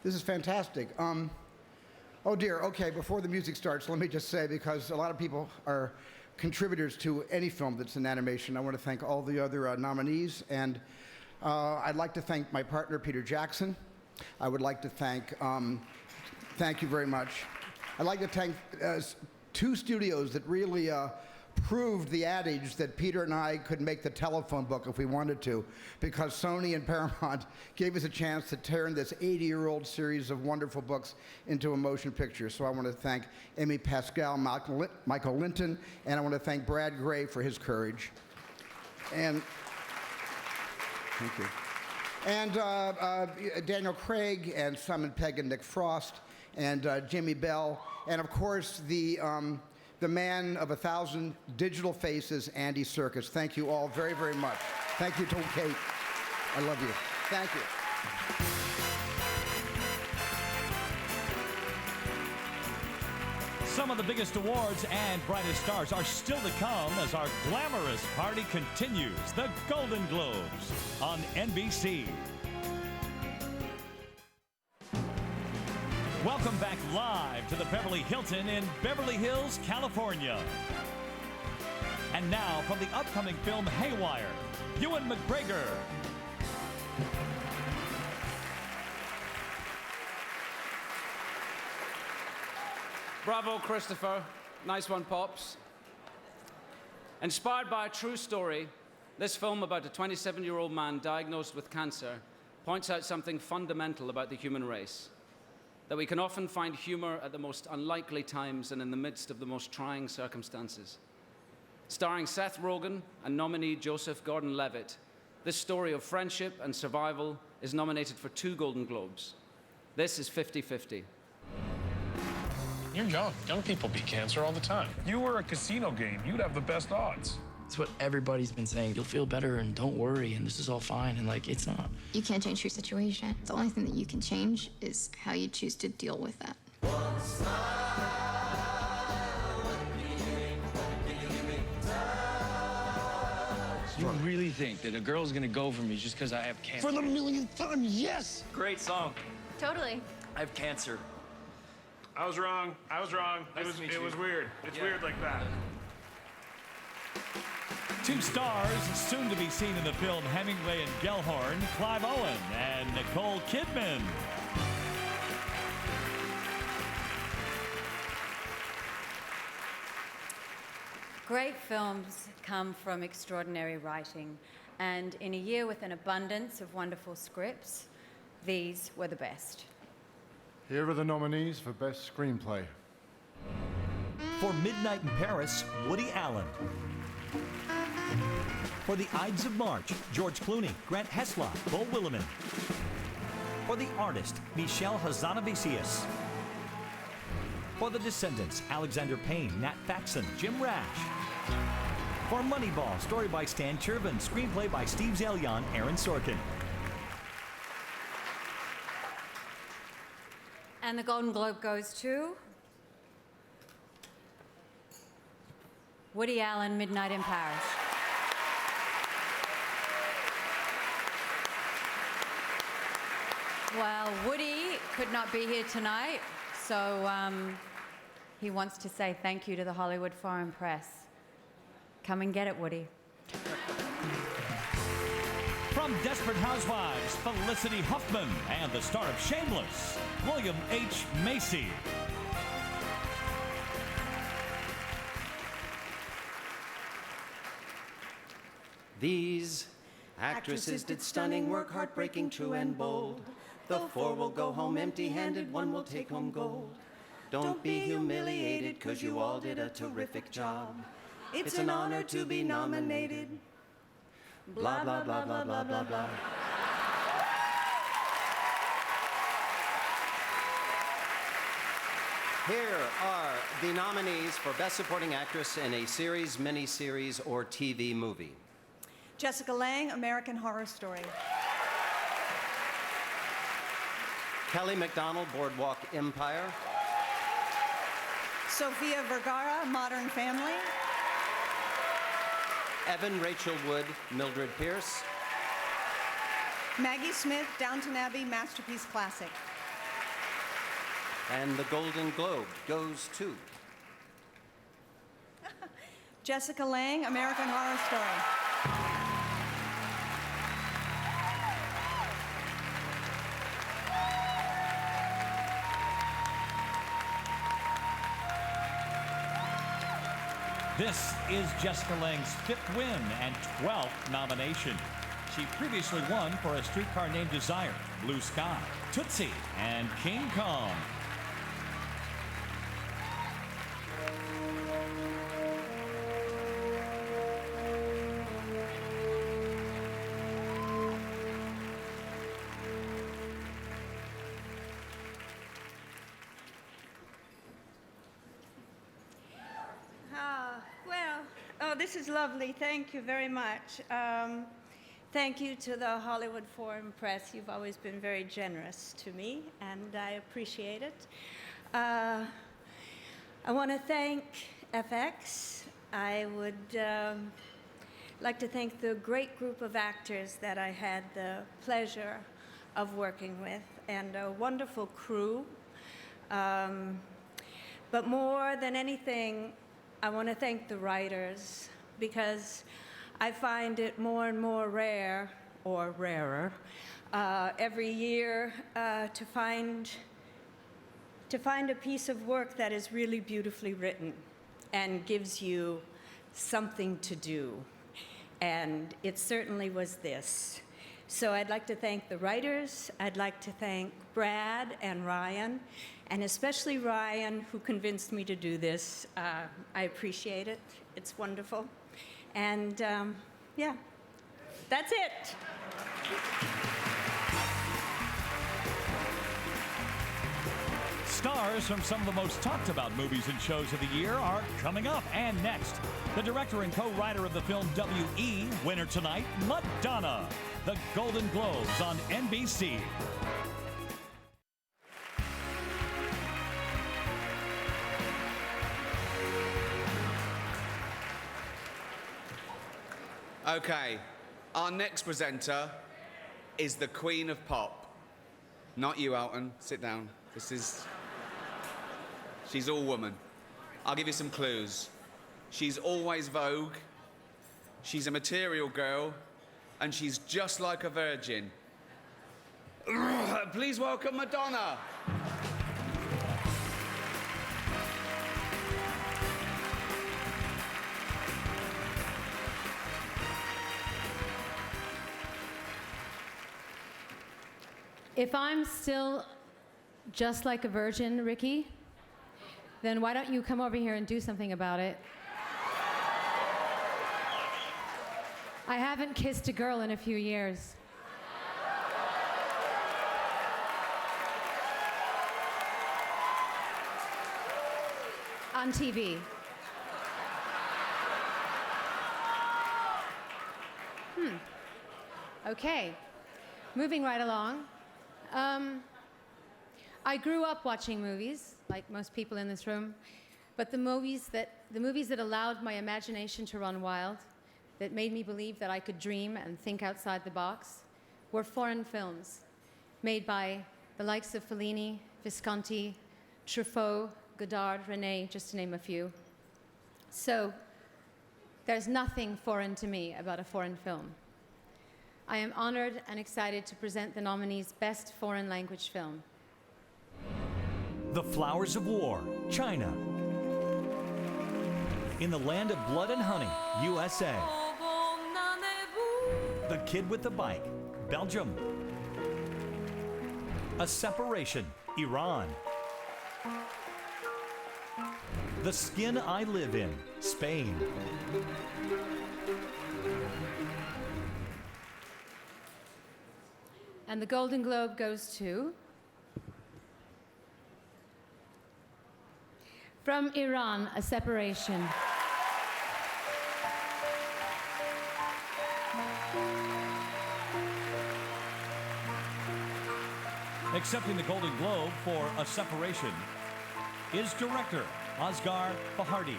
this is fantastic. Oh dear, okay, before the music starts, let me just say, because a lot of people are contributors to any film that's in animation, I want to thank all the other nominees, and I'd like to thank my partner, Peter Jackson. I would like to thank you very much. I'd like to thank two studios that really proved the adage that Peter and I could make the telephone book if we wanted to, because Sony and Paramount gave us a chance to turn this 80-year-old series of wonderful books into a motion picture. So I want to thank Amy Pascal, Michael Linton, and I want to thank Brad Gray for his courage. And thank you. And Daniel Craig and Simon Pegg and Nick Frost and Jimmy Bell, and of course the man of 1,000 digital faces, Andy Serkis. Thank you all very, very much. Thank you to Kate. I love you. Thank you. Some of the biggest awards and brightest stars are still to come as our glamorous party continues. The Golden Globes on NBC. Welcome back live to the Beverly Hilton in Beverly Hills, California. And now from the upcoming film Haywire, Ewan McGregor. Bravo, Christopher. Nice one, Pops. Inspired by a true story, this film about a 27-year-old man diagnosed with cancer points out something fundamental about the human race. That we can often find humor at the most unlikely times and in the midst of the most trying circumstances. Starring Seth Rogen and nominee Joseph Gordon-Levitt, this story of friendship and survival is nominated for 2 Golden Globes. This is 50-50. You're young. Young people beat cancer all the time. You were a casino game, you'd have the best odds. It's what everybody's been saying. You'll feel better and don't worry and this is all fine, and like, it's not. You can't change your situation. The only thing that you can change is how you choose to deal with that. You really think that a girl's gonna go for me just because I have cancer? For the millionth time, yes! Great song. Totally. I have cancer. I was wrong. I was wrong. It was weird. It's weird like that. 2 stars soon to be seen in the film Hemingway and Gellhorn, Clive Owen and Nicole Kidman. Great films come from extraordinary writing, and in a year with an abundance of wonderful scripts, these were the best. Here are the nominees for Best Screenplay. For Midnight in Paris, Woody Allen. For The Ides of March, George Clooney, Grant Heslop, Beau Willimon. For The Artist, Michelle Hazanavicius. For The Descendants, Alexander Payne, Nat Faxon, Jim Rash. For Moneyball, story by Stan Chervin, screenplay by Steve Zalian, Aaron Sorkin. And the Golden Globe goes to Woody Allen, Midnight in Paris. Well, Woody could not be here tonight, so he wants to say thank you to the Hollywood Foreign Press. Come and get it, Woody. From Desperate Housewives, Felicity Huffman, and the star of Shameless, William H. Macy. These actresses did stunning work, heartbreaking, true and bold. Though 4 will go home empty-handed, 1 will take home gold. Don't be humiliated, 'cause you all did a terrific job. It's an honor to be nominated. Blah, blah, blah, blah, blah, blah, blah. Here are the nominees for Best Supporting Actress in a Series, Miniseries, or TV Movie. Jessica Lange, American Horror Story. Kelly MacDonald, Boardwalk Empire. Sofia Vergara, Modern Family. Evan Rachel Wood, Mildred Pierce. Maggie Smith, Downton Abbey, Masterpiece Classic. And the Golden Globe goes to Jessica Lange, American Horror Story. This is Jessica Lange's 5th win and 12th nomination. She previously won for A Streetcar Named Desire, Blue Sky, Tootsie, and King Kong. This is lovely. Thank you very much. Thank you to the Hollywood Foreign Press. You've always been very generous to me, and I appreciate it. I want to thank FX. I would like to thank the great group of actors that I had the pleasure of working with, and a wonderful crew. But more than anything, I want to thank the writers, because I find it more and more rare, or rarer, every year to find a piece of work that is really beautifully written and gives you something to do. And it certainly was this. So I'd like to thank the writers. I'd like to thank Brad and Ryan, and especially Ryan, who convinced me to do this. I appreciate it. It's wonderful. And yeah, that's it. Stars from some of the most talked about movies and shows of the year are coming up. And next, the director and co-writer of the film W.E., winner tonight, Madonna. The Golden Globes on NBC. Okay, our next presenter is the Queen of Pop. Not you, Alton. Sit down. She's all woman. I'll give you some clues. She's always Vogue, she's a material girl, and she's just like a virgin. Please welcome Madonna. If I'm still just like a virgin, Ricky, then why don't you come over here and do something about it? I haven't kissed a girl in a few years. on TV. Okay, moving right along. I grew up watching movies, like most people in this room, but the movies that allowed my imagination to run wild, that made me believe that I could dream and think outside the box, were foreign films made by the likes of Fellini, Visconti, Truffaut, Godard, René, just to name a few. So there's nothing foreign to me about a foreign film. I am honored and excited to present the nominees' Best Foreign Language Film. The Flowers of War, China. In the Land of Blood and Honey, USA. The Kid with the Bike, Belgium. A Separation, Iran. The Skin I Live In, Spain. And the Golden Globe goes to... From Iran, A Separation. Accepting the Golden Globe for A Separation is director Asghar Farhadi.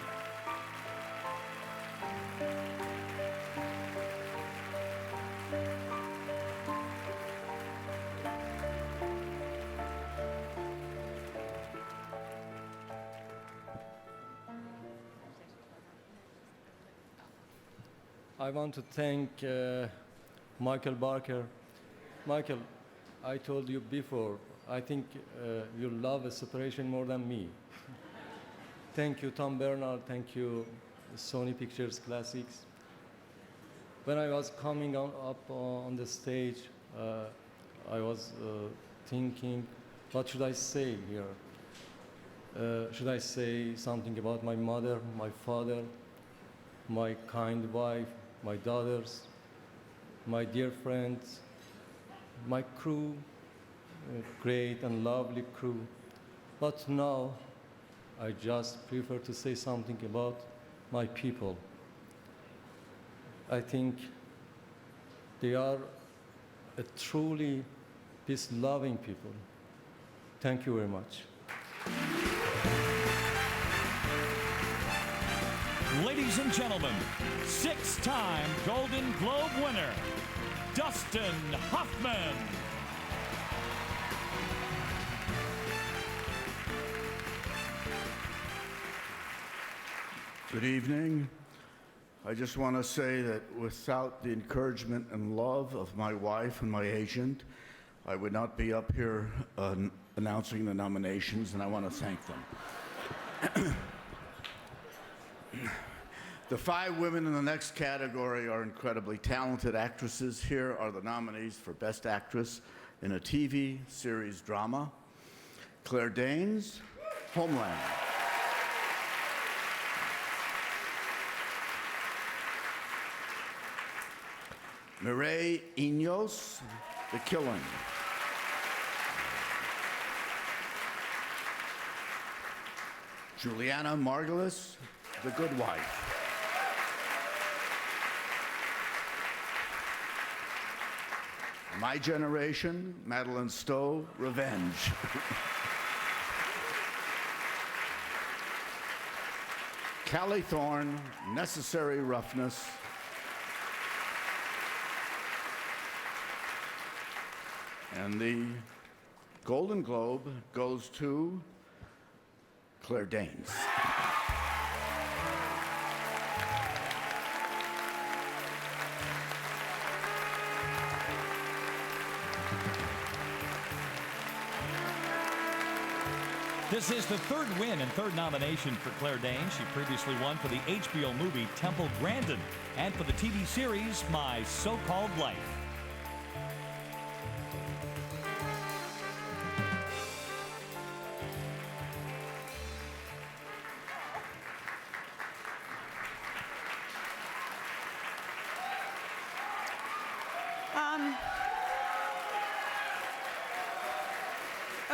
I want to thank Michael Barker. Michael, I told you before, I think you love A Separation more than me. Thank you, Tom Bernard. Thank you, Sony Pictures Classics. When I was coming up on the stage, I was thinking, what should I say here? Should I say something about my mother, my father, my kind wife, my daughters, my dear friends, my crew, great and lovely crew. But now, I just prefer to say something about my people. I think they are a truly peace-loving people. Thank you very much. Ladies and gentlemen, 6-time Golden Globe winner, Dustin Hoffman. Good evening. I just want to say that without the encouragement and love of my wife and my agent, I would not be up here announcing the nominations, and I want to thank them. The 5 women in the next category are incredibly talented actresses. Here are the nominees for Best Actress in a TV series drama. Claire Danes, Homeland. Mireille Enos, The Killing. Juliana Margulis, The Good Wife. My Generation, Madeline Stowe, Revenge. Callie Thorne, Necessary Roughness. And the Golden Globe goes to Claire Danes. This is the third win and third nomination for Claire Danes. She previously won for the HBO movie Temple Grandin and for the TV series My So-Called Life.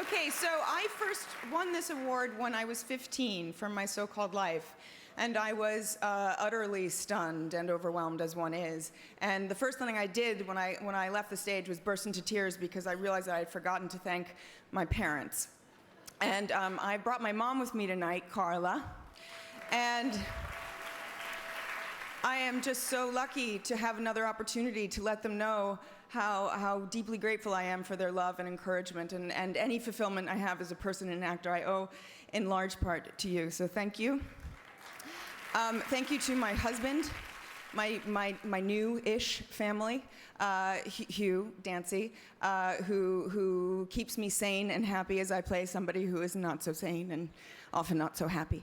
Okay, so I first won this award when I was 15 for my so-called life. And I was utterly stunned and overwhelmed, as one is. And the first thing I did when I left the stage was burst into tears because I realized that I had forgotten to thank my parents. And I brought my mom with me tonight, Carla. And I am just so lucky to have another opportunity to let them know how deeply grateful I am for their love and encouragement, and any fulfillment I have as a person and an actor I owe in large part to you. So thank you. Thank you to my husband, my new-ish family, Hugh Dancy, who keeps me sane and happy as I play somebody who is not so sane and often not so happy.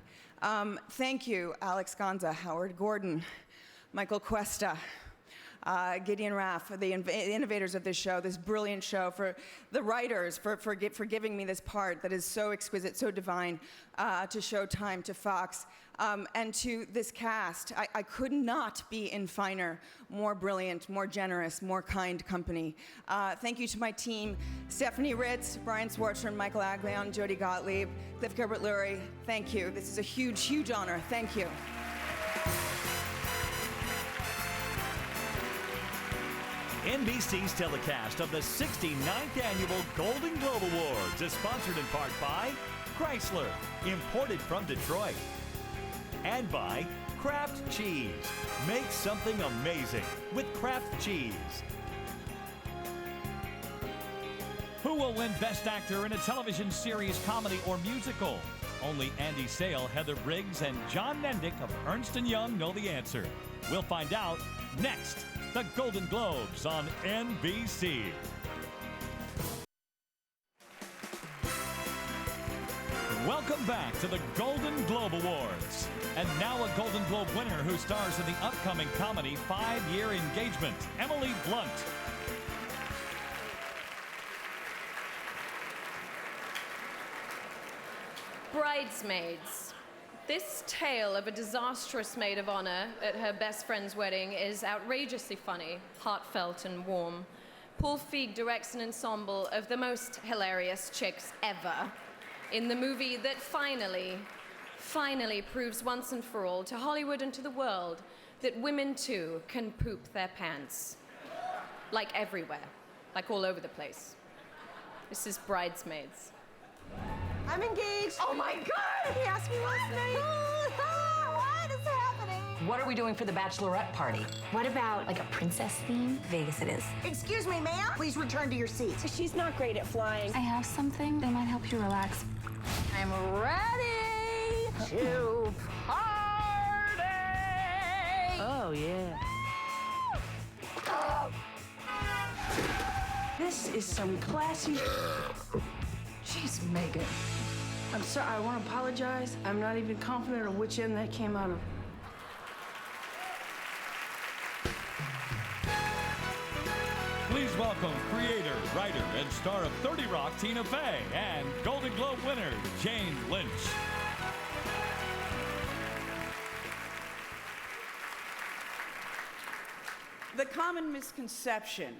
Thank you, Alex Gonza, Howard Gordon, Michael Cuesta, Gideon Raff, the innovators of this show, this brilliant show, for the writers, for giving me this part that is so exquisite, so divine, to Showtime, to Fox, and to this cast. I could not be in finer, more brilliant, more generous, more kind company. Thank you to my team, Stephanie Ritz, Brian Swartzer, Michael Aglion, Jody Gottlieb, Cliff Gilbert-Lurie. Thank you. This is a huge, huge honor. Thank you. NBC's telecast of the 69th Annual Golden Globe Awards is sponsored in part by Chrysler, imported from Detroit, and by Kraft Cheese. Make something amazing with Kraft Cheese. Who will win Best Actor in a Television Series, Comedy, or Musical? Only Andy Sale, Heather Briggs, and John Nendick of Ernst & Young know the answer. We'll find out next. The Golden Globes on NBC. Welcome back to the Golden Globe Awards. And now a Golden Globe winner who stars in the upcoming comedy 5-Year Engagement, Emily Blunt. Bridesmaids. This tale of a disastrous maid of honor at her best friend's wedding is outrageously funny, heartfelt, and warm. Paul Feig directs an ensemble of the most hilarious chicks ever in the movie that finally proves once and for all to Hollywood and to the world that women too can poop their pants. Like everywhere, like all over the place. This is Bridesmaids. I'm engaged. Oh my God! He asked me last night. What is happening? What are we doing for the bachelorette party? What about like a princess theme? Vegas it is. Excuse me, ma'am. Please return to your seats. She's not great at flying. I have something that might help you relax. I'm ready to party. Oh yeah. This is some classy. Jeez, Megan. I'm sorry, I want to apologize. I'm not even confident of which end that came out of. Please welcome creator, writer, and star of 30 Rock, Tina Fey, and Golden Globe winner, Jane Lynch. The common misconception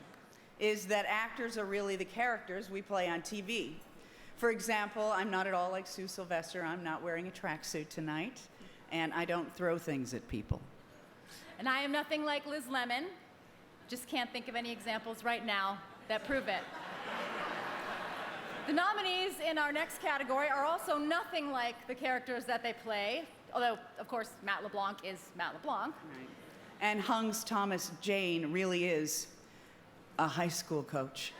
is that actors are really the characters we play on TV. For example, I'm not at all like Sue Sylvester. I'm not wearing a tracksuit tonight, and I don't throw things at people. And I am nothing like Liz Lemon. Just can't think of any examples right now that prove it. The nominees in our next category are also nothing like the characters that they play, although, of course, Matt LeBlanc is Matt LeBlanc. Right. And Hung's Thomas Jane really is a high school coach.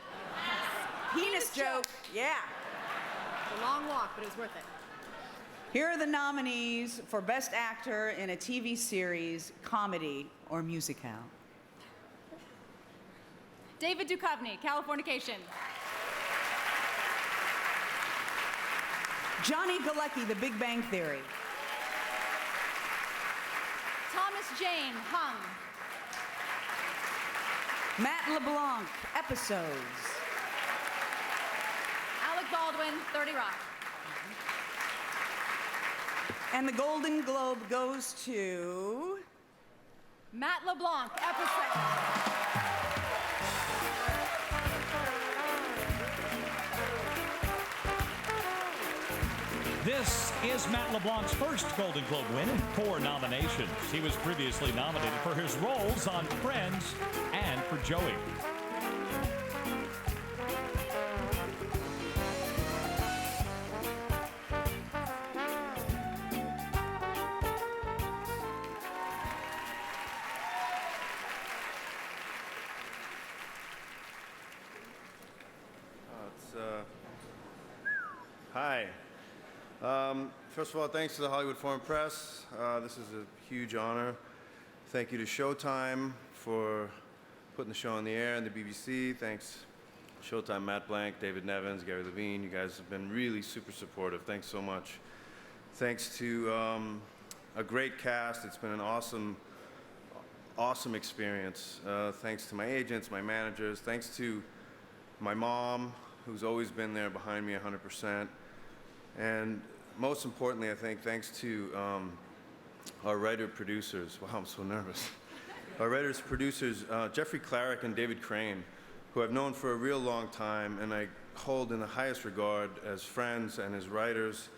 Penis joke, yeah. It's a long walk, but it was worth it. Here are the nominees for Best Actor in a TV series, comedy, or musicale. David Duchovny, Californication. Johnny Galecki, The Big Bang Theory. Thomas Jane, Hung. Matt LeBlanc, Episodes. Alec Baldwin, 30 Rock. And the Golden Globe goes to... Matt LeBlanc, Episodes. is Matt LeBlanc's first Golden Globe win in 4 nominations. He was previously nominated for his roles on Friends and for Joey. Hi. First of all, thanks to the Hollywood Foreign Press. This is a huge honor. Thank you to Showtime for putting the show on the air and the BBC. Thanks, Showtime, Matt Blank, David Nevins, Gary Levine. You guys have been really super supportive. Thanks so much. Thanks to a great cast. It's been an awesome experience. Thanks to my agents, my managers. Thanks to my mom, who's always been there behind me 100%. And most importantly, I think, thanks to our writer-producers. Wow, I'm so nervous. Our writers-producers, Jeffrey Clarick and David Crane, who I've known for a real long time, and I hold in the highest regard as friends and as writers.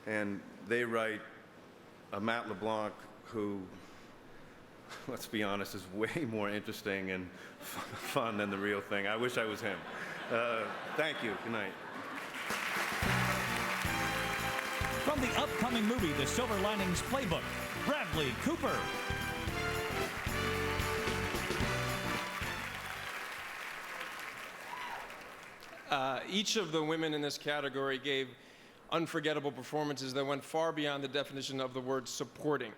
And they write a Matt LeBlanc who, let's be honest, is way more interesting and fun than the real thing. I wish I was him. Thank you. Good night. From the upcoming movie, The Silver Linings Playbook, Bradley Cooper. Each of the women in this category gave unforgettable performances that went far beyond the definition of the word supporting.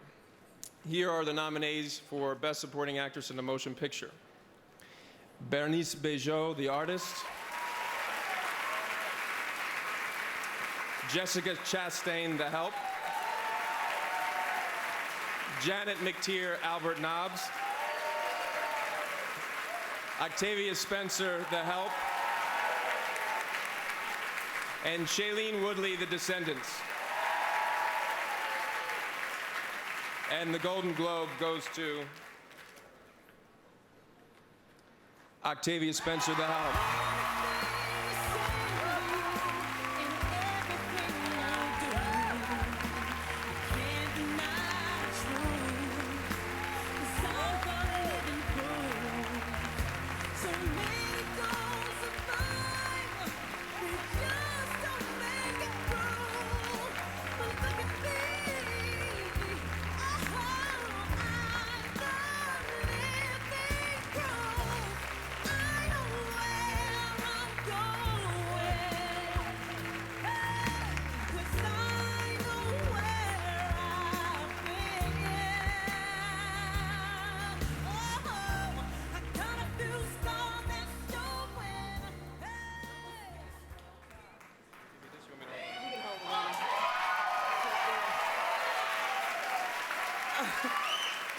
Here are the nominees for Best Supporting Actress in a Motion Picture. Bernice Bejo, The Artist. Jessica Chastain, The Help. Janet McTeer, Albert Nobbs. Octavia Spencer, The Help. And Shailene Woodley, The Descendants. And the Golden Globe goes to Octavia Spencer, The Help.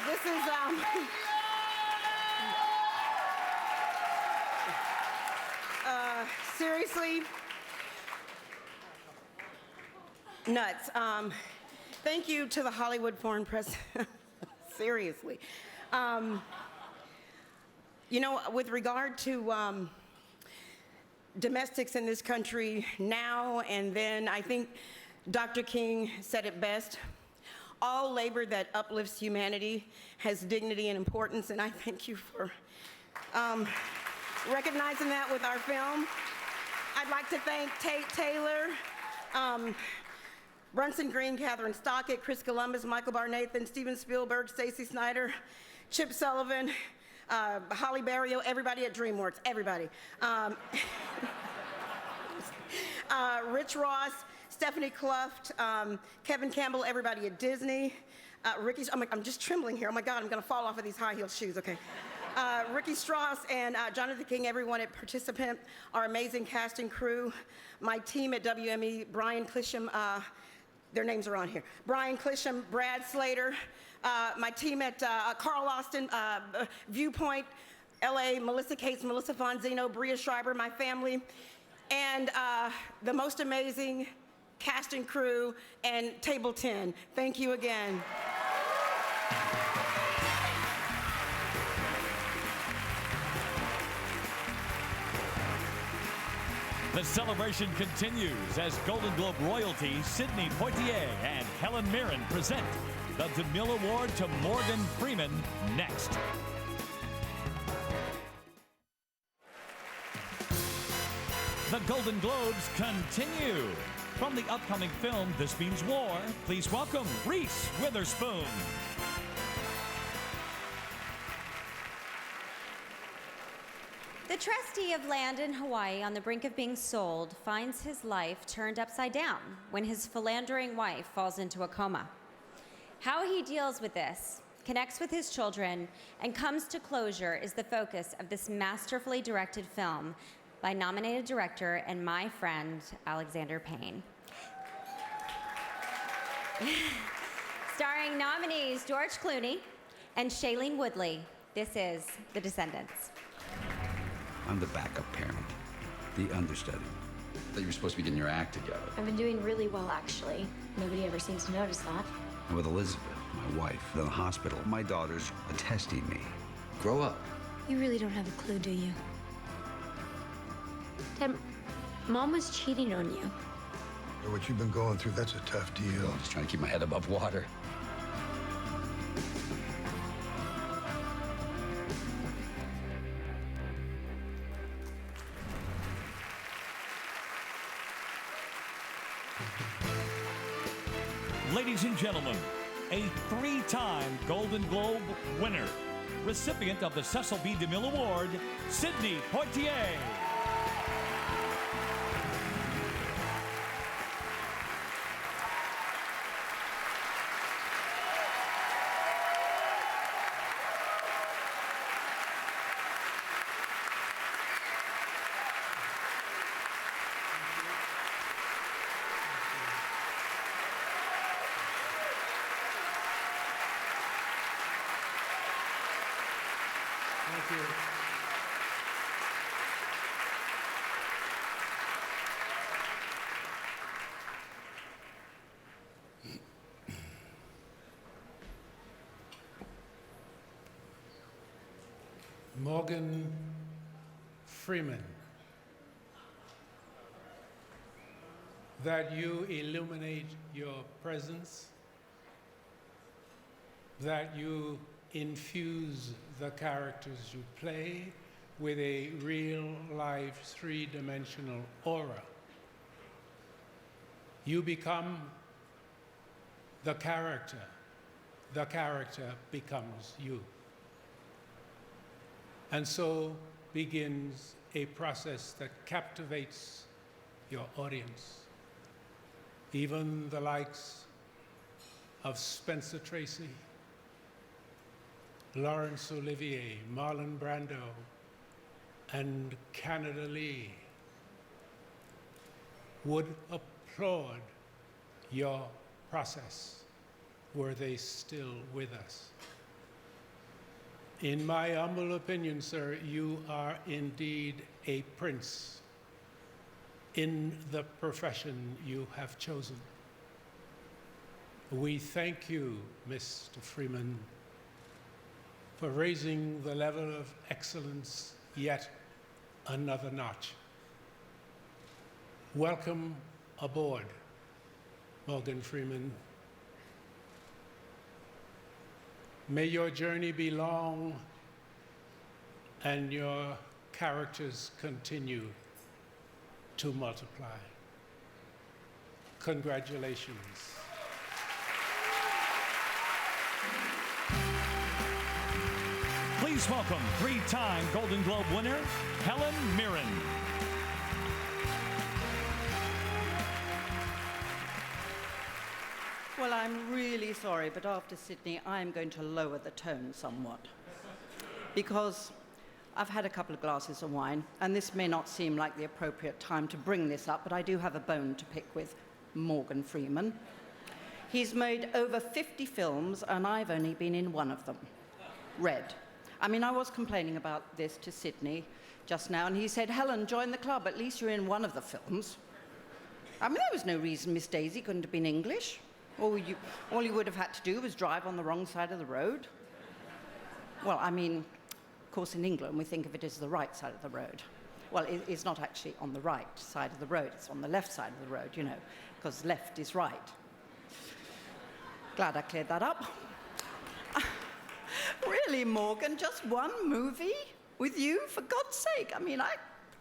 This is seriously nuts. Thank you to the Hollywood Foreign Press. Seriously. You know, with regard to domestics in this country now and then, I think Dr. King said it best. All labor that uplifts humanity has dignity and importance, and I thank you for recognizing that with our film. I'd like to thank Tate Taylor, Brunson Green, Catherine Stockett, Chris Columbus, Michael Barnathan, Steven Spielberg, Stacey Snider, Chip Sullivan, Holly Barrio, everybody at DreamWorks, everybody. Rich Ross, Stephanie Kluft, Kevin Campbell, everybody at Disney, Ricky, I'm just trembling here. Oh my God, I'm gonna fall off of these high heel shoes, okay. Ricky Strauss and Jonathan King, everyone at Participant, our amazing cast and crew, my team at WME, Brian Clisham, their names are on here. Brian Clisham, Brad Slater, my team at Carl Austin, Viewpoint, LA, Melissa Cates, Melissa Fonzino, Bria Schreiber, my family, and the most amazing cast and crew and Table 10. Thank you again. The celebration continues as Golden Globe royalty Sidney Poitier and Helen Mirren present the DeMille Award to Morgan Freeman next. The Golden Globes continue. From the upcoming film This Means War, please welcome Reese Witherspoon. The trustee of land in Hawaii on the brink of being sold finds his life turned upside down when his philandering wife falls into a coma. How he deals with this, connects with his children, and comes to closure is the focus of this masterfully directed film by nominated director and my friend, Alexander Payne. Starring nominees George Clooney and Shailene Woodley, this is The Descendants. I'm the backup parent, the understudy. That you were supposed to be getting your act together. I've been doing really well, actually. Nobody ever seems to notice that. And with Elizabeth, my wife, in the hospital, my daughter's attesting me. Grow up. You really don't have a clue, do you? Dad, Mom was cheating on you. What you've been going through, that's a tough deal. I'm just trying to keep my head above water. Ladies and gentlemen, a three-time Golden Globe winner, recipient of the Cecil B. DeMille Award, Sidney Poitier. Thank you. Morgan Freeman, that you illuminate your presence, that you infuse the characters you play with a real-life, three-dimensional aura. You become the character becomes you. And so begins a process that captivates your audience. Even the likes of Spencer Tracy, Laurence Olivier, Marlon Brando, and Canada Lee would applaud your process were they still with us. In my humble opinion, sir, you are indeed a prince in the profession you have chosen. We thank you, Mr. Freeman, for raising the level of excellence yet another notch. Welcome aboard, Morgan Freeman. May your journey be long and your characters continue to multiply. Congratulations. Please welcome three-time Golden Globe winner, Helen Mirren. Well, I'm really sorry, but after Sydney, I'm going to lower the tone somewhat. Because I've had a couple of glasses of wine, and this may not seem like the appropriate time to bring this up, but I do have a bone to pick with Morgan Freeman. He's made over 50 films, and I've only been in one of them, Red. I mean, I was complaining about this to Sydney just now, and he said, Helen, join the club, at least you're in one of the films. I mean, there was no reason Miss Daisy couldn't have been English. All you would have had to do was drive on the wrong side of the road. Well, I mean, of course, in England, we think of it as the right side of the road. Well, it's not actually on the right side of the road. It's on the left side of the road, you know, because left is right. Glad I cleared that up. Really, Morgan, just one movie with you? For God's sake. I mean, I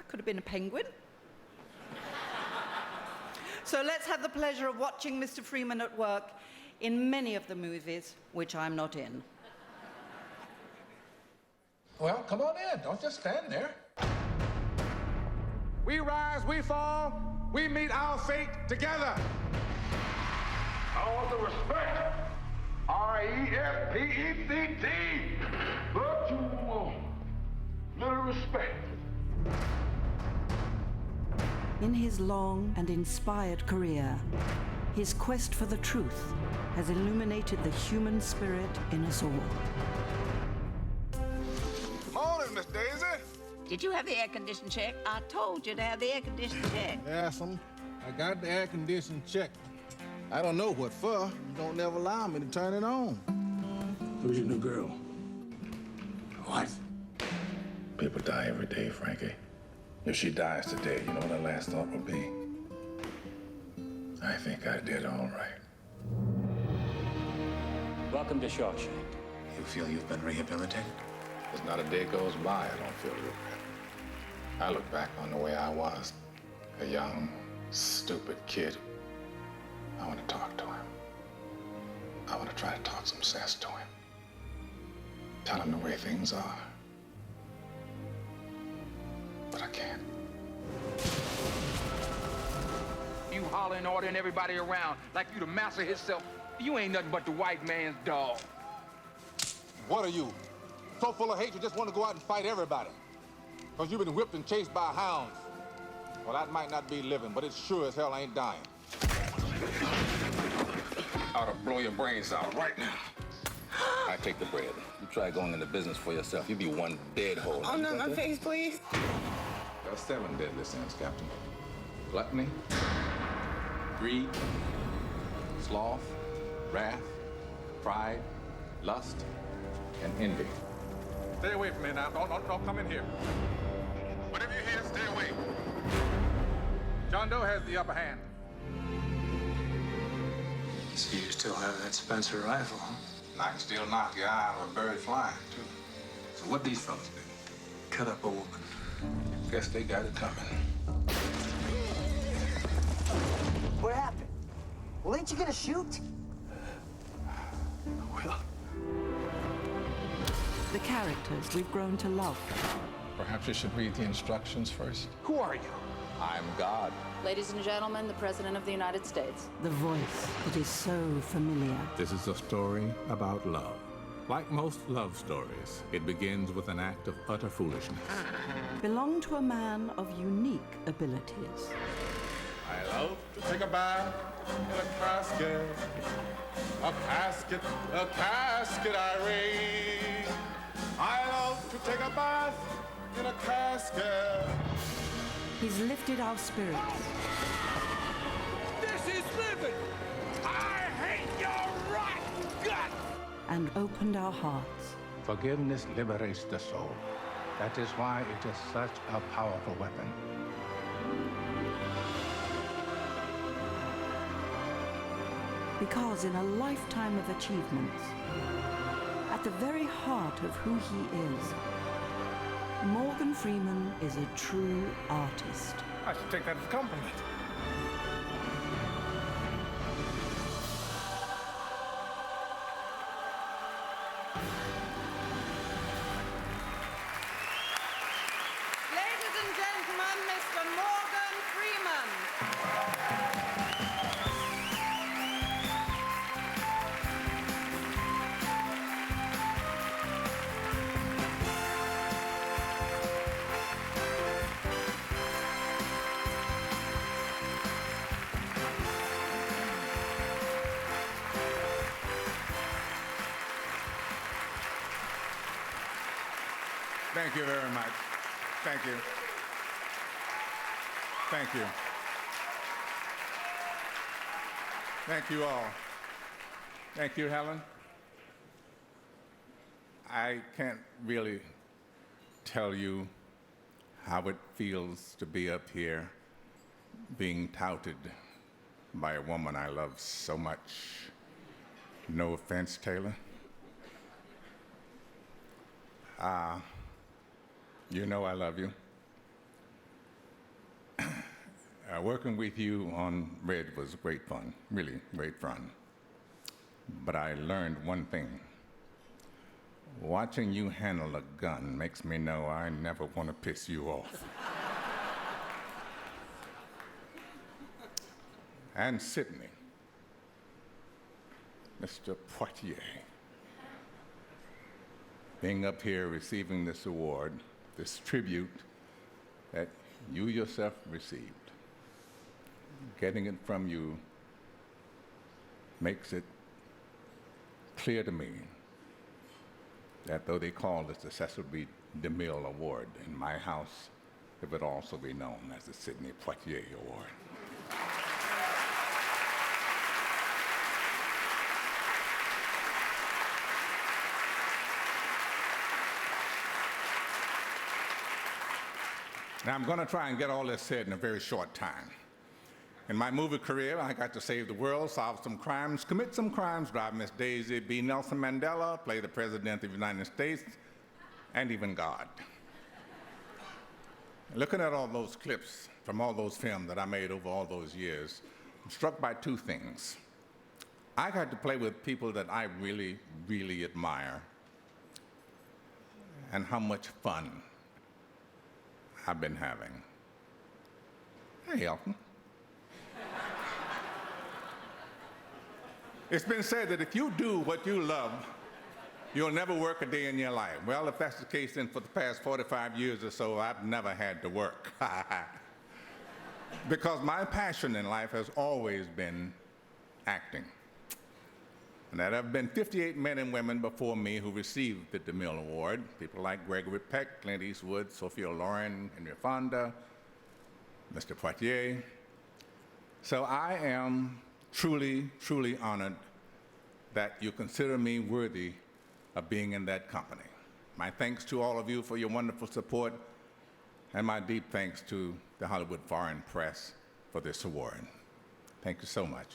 could have been a penguin. So let's have the pleasure of watching Mr. Freeman at work in many of the movies which I'm not in. Well, come on in. Don't just stand there. We rise, we fall, we meet our fate together. All the respect. R-E-S-P-E-C-T. But you want little respect. In his long and inspired career, his quest for the truth has illuminated the human spirit in us all. Morning, Miss Daisy. Did you have the air conditioning checked? I told you to have the air conditioning checked. Yes, I got the air conditioning checked. I don't know what for. You don't never allow me to turn it on. Who's your new girl? What? People die every day, Frankie. If she dies today, you know what her last thought will be? I think I did all right. Welcome to Shawshank. You feel you've been rehabilitated? There's not a day goes by I don't feel regret. I look back on the way I was, a young, stupid kid. I want to talk to him. I want to try to talk some sense to him. Tell him the way things are. But I can't. You hollering, ordering everybody around like you the master himself. You ain't nothing but the white man's dog. What are you? So full of hate you just want to go out and fight everybody. Because you've been whipped and chased by hounds. Well, that might not be living, but it sure as hell ain't dying. I ought to blow your brains out right now. I take the bread. You try going into business for yourself. You be one dead hole. Oh, no, my face, please. There are 7 deadly sins, Captain. Gluttony, greed, sloth, wrath, pride, lust, and envy. Stay away from me now. Don't come in here. Whatever you hear, stay away. John Doe has the upper hand. So you still have that Spencer rifle, huh? And I can still knock your eye out of a bird flying, too. So what these fellas do? Cut up a woman. Guess they got it coming. What happened? Well, ain't you gonna shoot? Well. The characters we've grown to love. Perhaps you should read the instructions first. Who are you? I'm God. Ladies and gentlemen, the President of the United States. The voice that is so familiar. This is a story about love. Like most love stories, it begins with an act of utter foolishness. Belong to a man of unique abilities. I love to take a bath in a casket. A casket, Irene. I love to take a bath in a casket. He's lifted our spirits. This is living. I hate your rotten guts. And opened our hearts. Forgiveness liberates the soul. That is why it is such a powerful weapon. Because in a lifetime of achievements, at the very heart of who he is, Morgan Freeman is a true artist. I should take that as a compliment. Ladies and gentlemen, Mr. Morgan Freeman. Thank you very much. Thank you. Thank you. Thank you all. Thank you, Helen. I can't really tell you how it feels to be up here being touted by a woman I love so much. No offense, Taylor. You know I love you. Working with you on Red was great fun, really great fun. But I learned one thing. Watching you handle a gun makes me know I never want to piss you off. And Sydney, Mr. Poitier, being up here receiving this award, this tribute that you yourself received, getting it from you makes it clear to me that though they call this the Cecil B. DeMille Award, in my house, it would also be known as the Sidney Poitier Award. Now, I'm going to try and get all this said in a very short time. In my movie career, I got to save the world, solve some crimes, commit some crimes, drive Miss Daisy, be Nelson Mandela, play the President of the United States, and even God. Looking at all those clips from all those films that I made over all those years, I'm struck by two things. I got to play with people that I really, really admire, and how much fun I've been having. Hey, Elton. It's been said that if you do what you love, you'll never work a day in your life. Well, if that's the case, then for the past 45 years or so, I've never had to work. Because my passion in life has always been acting. And there have been 58 men and women before me who received the DeMille Award. People like Gregory Peck, Clint Eastwood, Sophia Loren, Henry Fonda, Mr. Poitier. So I am truly, truly honored that you consider me worthy of being in that company. My thanks to all of you for your wonderful support, and my deep thanks to the Hollywood Foreign Press for this award. Thank you so much.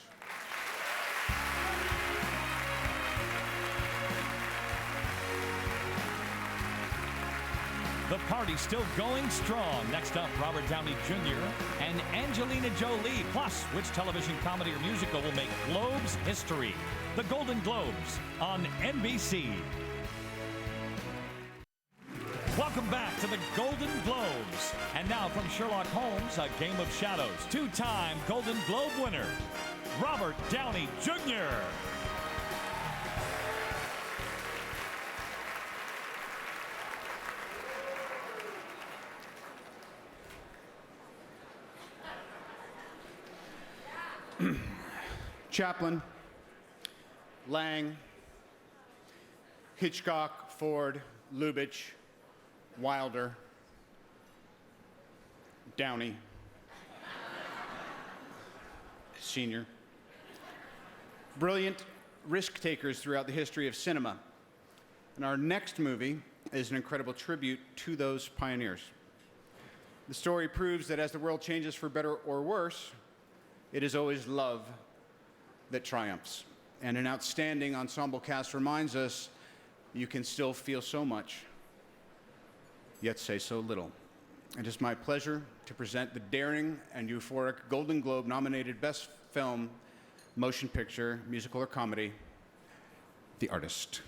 The party's still going strong. Next up, Robert Downey Jr. and Angelina Jolie. Plus, which television comedy or musical will make Globes history? The Golden Globes on NBC. Welcome back to the Golden Globes. And now from Sherlock Holmes, A Game of Shadows, two-time Golden Globe winner, Robert Downey Jr. Chaplin, Lang, Hitchcock, Ford, Lubitsch, Wilder, Downey, Sr. Brilliant risk takers throughout the history of cinema. And our next movie is an incredible tribute to those pioneers. The story proves that as the world changes for better or worse, it is always love that triumphs. And an outstanding ensemble cast reminds us you can still feel so much, yet say so little. It is my pleasure to present the daring and euphoric Golden Globe nominated Best Film, Motion Picture, Musical or Comedy, The Artist.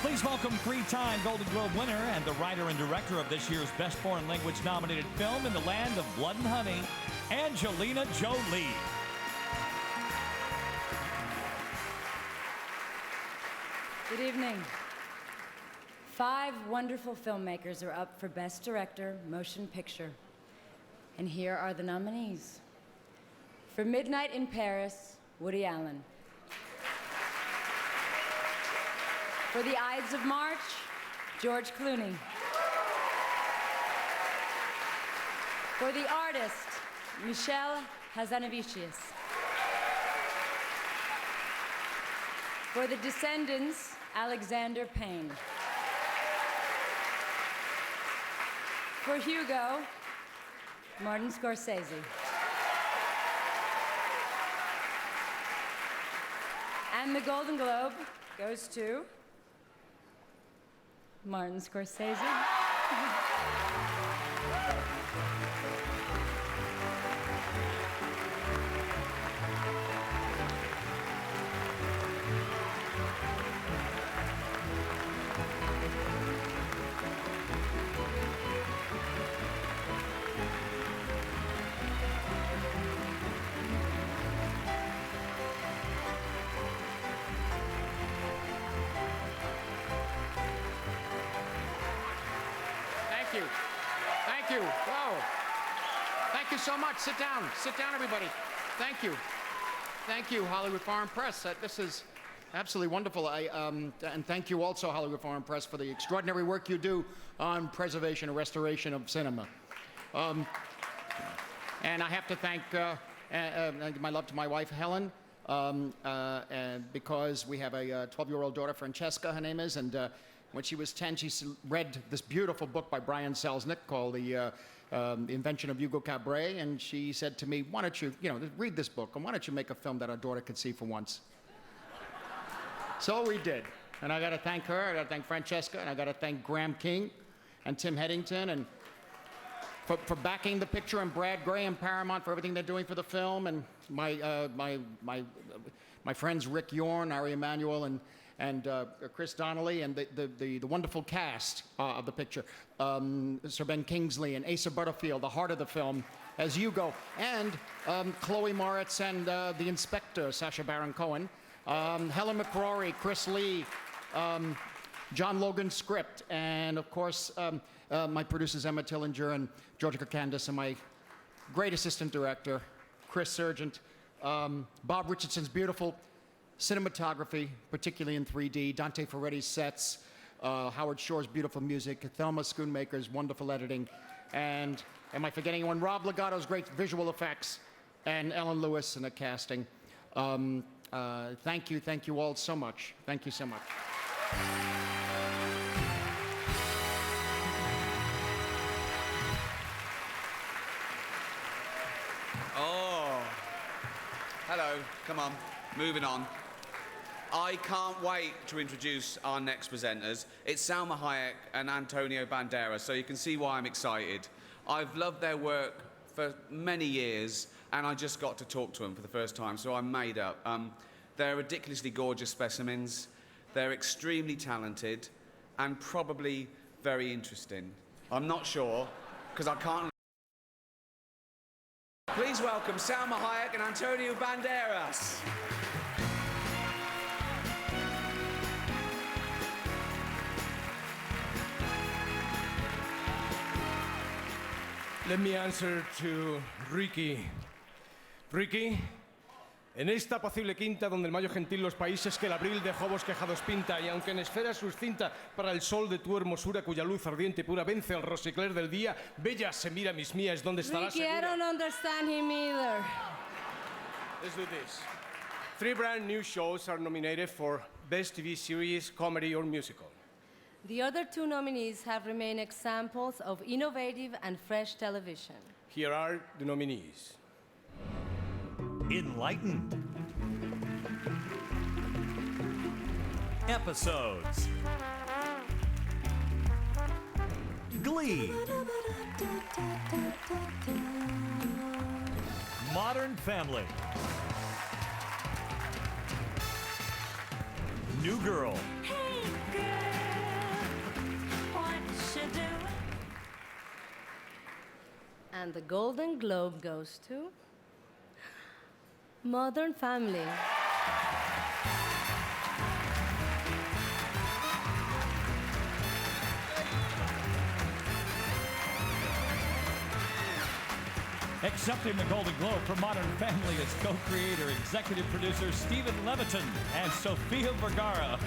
Please welcome three-time Golden Globe winner and the writer and director of this year's Best Foreign Language nominated film in the land of blood and honey, Angelina Jolie. Good evening. 5 wonderful filmmakers are up for Best Director, Motion Picture. And here are the nominees. For Midnight in Paris, Woody Allen. For The Ides of March, George Clooney. For The Artist, Michel Hazanavicius. For The Descendants, Alexander Payne. For Hugo, Martin Scorsese. And the Golden Globe goes to Martin Scorsese. Thank you. Whoa. Thank you so much. Sit down. Sit down, everybody. Thank you. Thank you, Hollywood Foreign Press. This is absolutely wonderful. And thank you also, Hollywood Foreign Press, for the extraordinary work you do on preservation and restoration of cinema. And I have to thank my love to my wife, Helen, and because we have a 12-year-old daughter, Francesca, her name is, and when she was 10, she read this beautiful book by Brian Selznick called The Invention of Hugo Cabret, and she said to me, why don't you, read this book, and why don't you make a film that our daughter could see for once? So we did, and I got to thank her, I got to thank Francesca, and I got to thank Graham King and Tim Headington, and for backing the picture, and Brad Gray and Paramount for everything they're doing for the film, and my friends Rick Yorn, Ari Emanuel, and Chris Donnelly, and the wonderful cast of the picture. Sir Ben Kingsley and Asa Butterfield, the heart of the film, as Hugo, and Chloe Moritz and the inspector, Sacha Baron Cohen, Helen McCrory, Chris Lee, John Logan script, and of course, my producers Emma Tillinger and Georgia Candace, and my great assistant director, Chris Sargent, Bob Richardson's beautiful cinematography, particularly in 3D, Dante Ferretti's sets, Howard Shore's beautiful music, Thelma Schoonmaker's wonderful editing, and am I forgetting anyone? Rob Legato's great visual effects, and Ellen Lewis in the casting. Thank you all so much. Thank you so much. Oh, hello, come on, moving on. I can't wait to introduce our next presenters. It's Salma Hayek and Antonio Banderas, so you can see why I'm excited. I've loved their work for many years, and I just got to talk to them for the first time, so I'm made up. They're ridiculously gorgeous specimens. They're extremely talented and probably very interesting. I'm not sure, because I can't... Please welcome Salma Hayek and Antonio Banderas. Let me answer to Ricky. Ricky, en esta apacible quinta donde el mayo gentil los países que el abril de jobos quejados pinta, y aunque en esferas suscinta para el sol de tu hermosura cuya luz ardiente y pura vence al rosicler del día, bella se mira mis mías, donde estará Ricky, segura. I don't understand him either. Let's do this. 3 brand new shows are nominated for Best TV Series, Comedy or Musical. The other 2 nominees have remained examples of innovative and fresh television. Here are the nominees. Enlightened. Episodes. Glee. Modern Family. New Girl. And the Golden Globe goes to Modern Family. Accepting the Golden Globe for Modern Family is co-creator, executive producer Stephen Leviton and Sofia Vergara.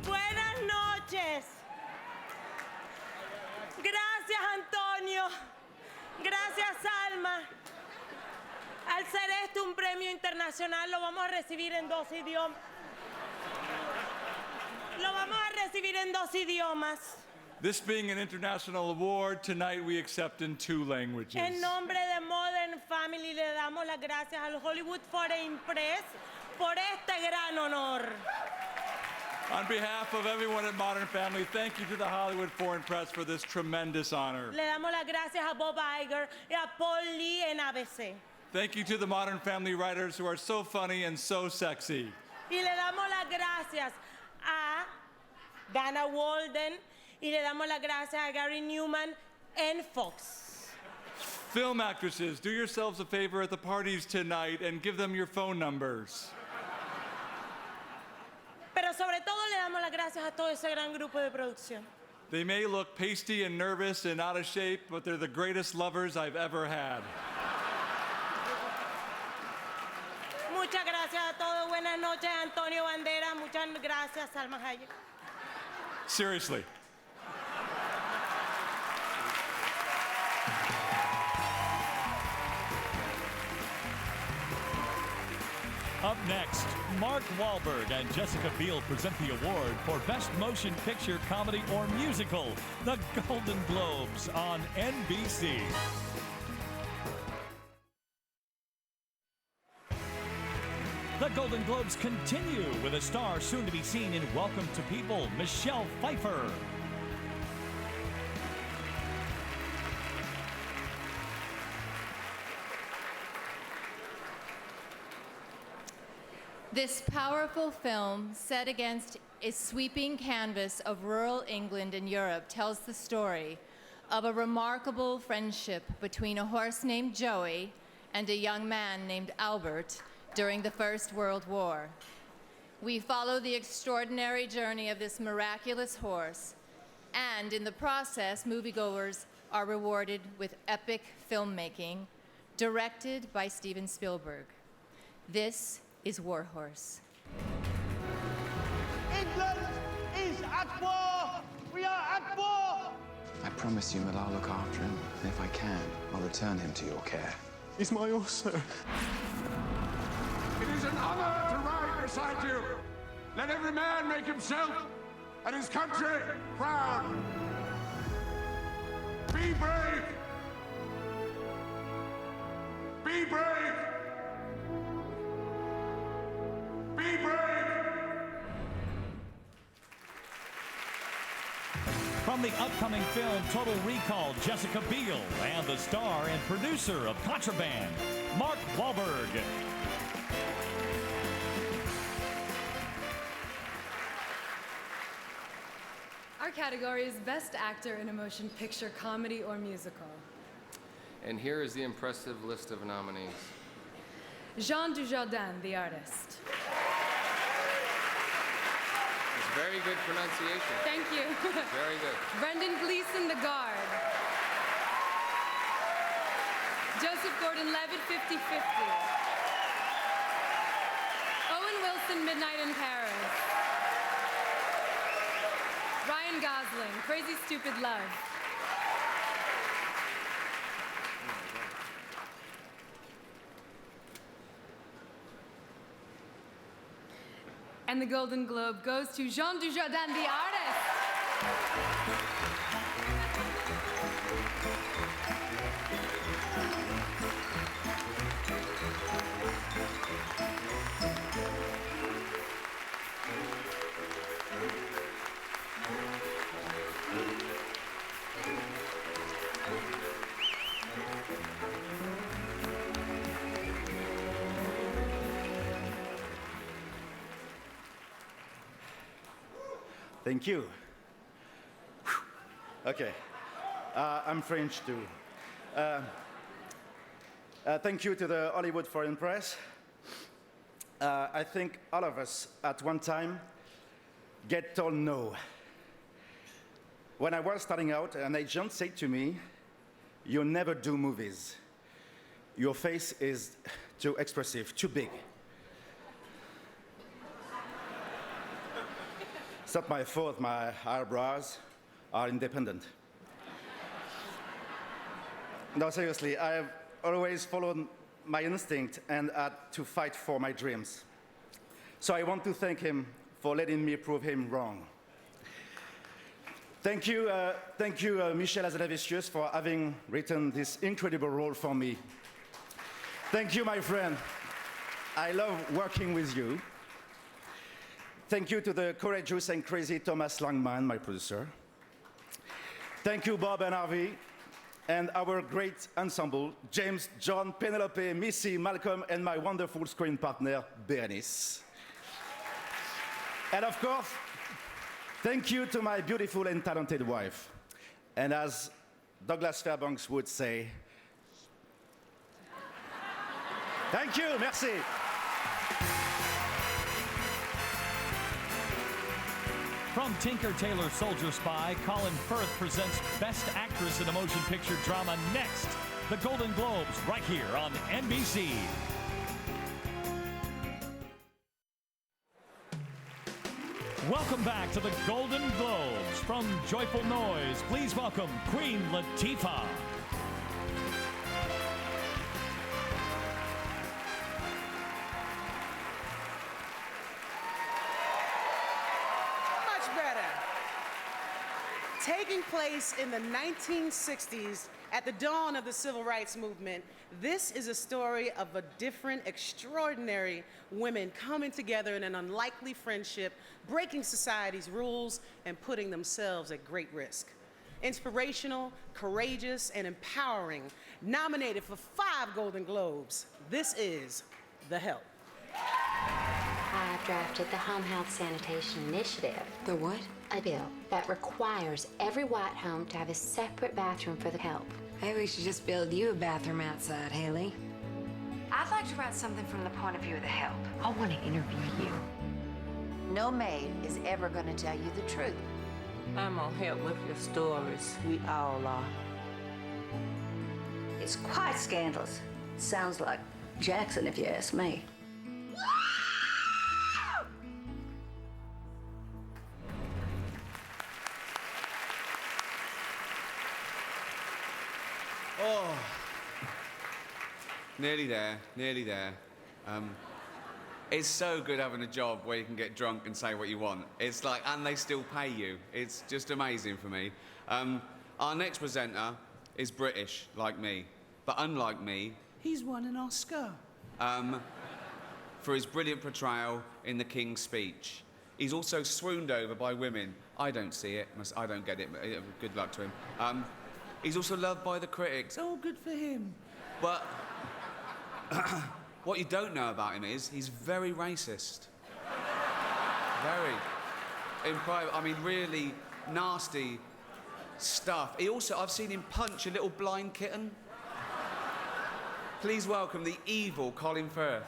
Buenas noches. Gracias, Antonio. Gracias, Alma. Al ser este un premio internacional, lo vamos a recibir en dos idiomas. Lo vamos a recibir en dos idiomas. This being an international award, tonight we accept in 2 languages. En nombre de Modern Family, le damos las gracias al Hollywood Foreign Press por este gran honor. On behalf of everyone at Modern Family, thank you to the Hollywood Foreign Press for this tremendous honor. Le damos las gracias a Bob Iger y a Paul Lee en ABC. Thank you to the Modern Family writers who are so funny and so sexy. Y le damos las gracias a Dana Walden y le damos las gracias a Gary Newman en Fox. Film actresses, do yourselves a favor at the parties tonight and give them your phone numbers. Pero sobre todo le damos las gracias a todo ese gran grupo de producción. They may look pasty and nervous and out of shape, but they're the greatest lovers I've ever had. Muchas gracias a todos. Buenas noches, Antonio Banderas. Muchas gracias, Salma Hayek. Seriously. Up next, Mark Wahlberg and Jessica Biel present the award for Best Motion Picture, Comedy, or Musical, the Golden Globes on NBC. The Golden Globes continue with a star soon to be seen in Welcome to People, Michelle Pfeiffer. This powerful film, set against a sweeping canvas of rural England and Europe, tells the story of a remarkable friendship between a horse named Joey and a young man named Albert during the First World War. We follow the extraordinary journey of this miraculous horse, and in the process, moviegoers are rewarded with epic filmmaking, directed by Steven Spielberg. This is War Horse. England is at war! We are at war! I promise you that I'll look after him, and if I can, I'll return him to your care. He's my horse, sir. It is an honor to ride beside you. Let every man make himself and his country proud. Be brave. Be brave. Be brave. From the upcoming film Total Recall, Jessica Biel, and the star and producer of Contraband, Mark Wahlberg. Our category is Best Actor in a Motion Picture, Comedy, or Musical. And here is the impressive list of nominees. Jean Dujardin, the artist. It's very good pronunciation. Thank you. Very good. Brendan Gleeson, the guard. Joseph Gordon-Levitt, 50-50. Owen Wilson, Midnight in Paris. Ryan Gosling, Crazy Stupid Love. And the Golden Globe goes to Jean Dujardin, the artist. Thank you. Okay. I'm French too. Thank you to the Hollywood Foreign Press. I think all of us at one time get told no. When I was starting out, an agent said to me, "You never do movies. Your face is too expressive, too big." It's not my fault, my eyebrows are independent. No, seriously, I have always followed my instinct and had to fight for my dreams. So I want to thank him for letting me prove him wrong. Thank you, Michel Hazanavicius, for having written this incredible role for me. Thank you, my friend. I love working with you. Thank you to the courageous and crazy Thomas Langman, my producer. Thank you, Bob and Harvey, and our great ensemble, James, John, Penelope, Missy, Malcolm, and my wonderful screen partner, Berenice. And of course, thank you to my beautiful and talented wife. And as Douglas Fairbanks would say, thank you, merci. From Tinker Tailor Soldier Spy, Colin Firth presents Best Actress in a Motion Picture Drama next. The Golden Globes, right here on NBC. Welcome back to the Golden Globes. From Joyful Noise, please welcome Queen Latifah. Taking place in the 1960s at the dawn of the Civil Rights Movement, this is a story of a different, extraordinary women coming together in an unlikely friendship, breaking society's rules, and putting themselves at great risk. Inspirational, courageous, and empowering, nominated for 5 Golden Globes, this is The Help. I drafted the Home Health Sanitation Initiative. The what? A bill that requires every white home to have a separate bathroom for the help. Maybe we should just build you a bathroom outside, Haley. I'd like to write something from the point of view of the help. I want to interview you. No maid is ever going to tell you the truth. I'm gonna help with your stories. We all are. It's quite scandalous. Sounds like Jackson, if you ask me. Oh, nearly there, nearly there. It's so good having a job where you can get drunk and say what you want. It's like, and they still pay you. It's just amazing for me. Our next presenter is British, like me. But unlike me, he's won an Oscar for his brilliant portrayal in The King's Speech. He's also swooned over by women. I don't see it. I don't get it. Good luck to him. He's also loved by the critics. Oh, good for him. But what you don't know about him is he's very racist. Very. In private, I mean, really nasty stuff. I've seen him punch a little blind kitten. Please welcome the evil Colin Firth.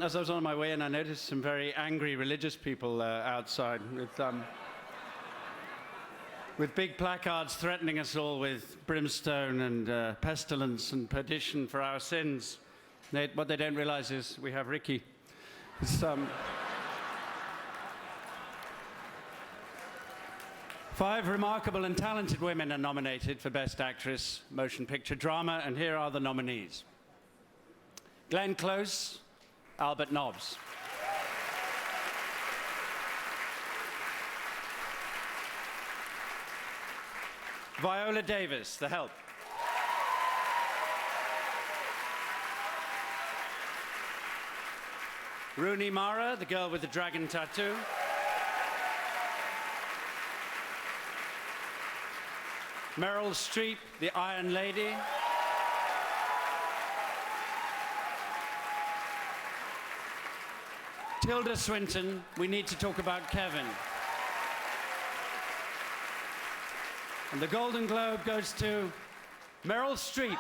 As I was on my way in, I noticed some very angry religious people outside with big placards threatening us all with brimstone and pestilence and perdition for our sins. What they don't realize is we have Ricky. Five remarkable and talented women are nominated for Best Actress, Motion Picture Drama, and here are the nominees. Glenn Close, Albert Nobbs. Viola Davis, The Help. Rooney Mara, The Girl with the Dragon Tattoo. Meryl Streep, The Iron Lady. Tilda Swinton, we need to talk about Kevin. And the Golden Globe goes to Meryl Streep.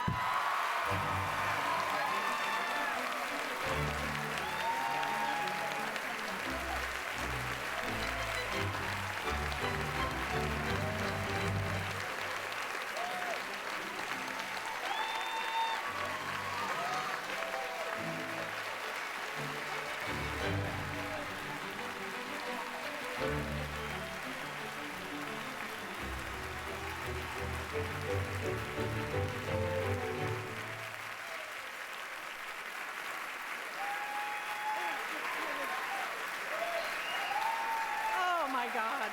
Oh my God.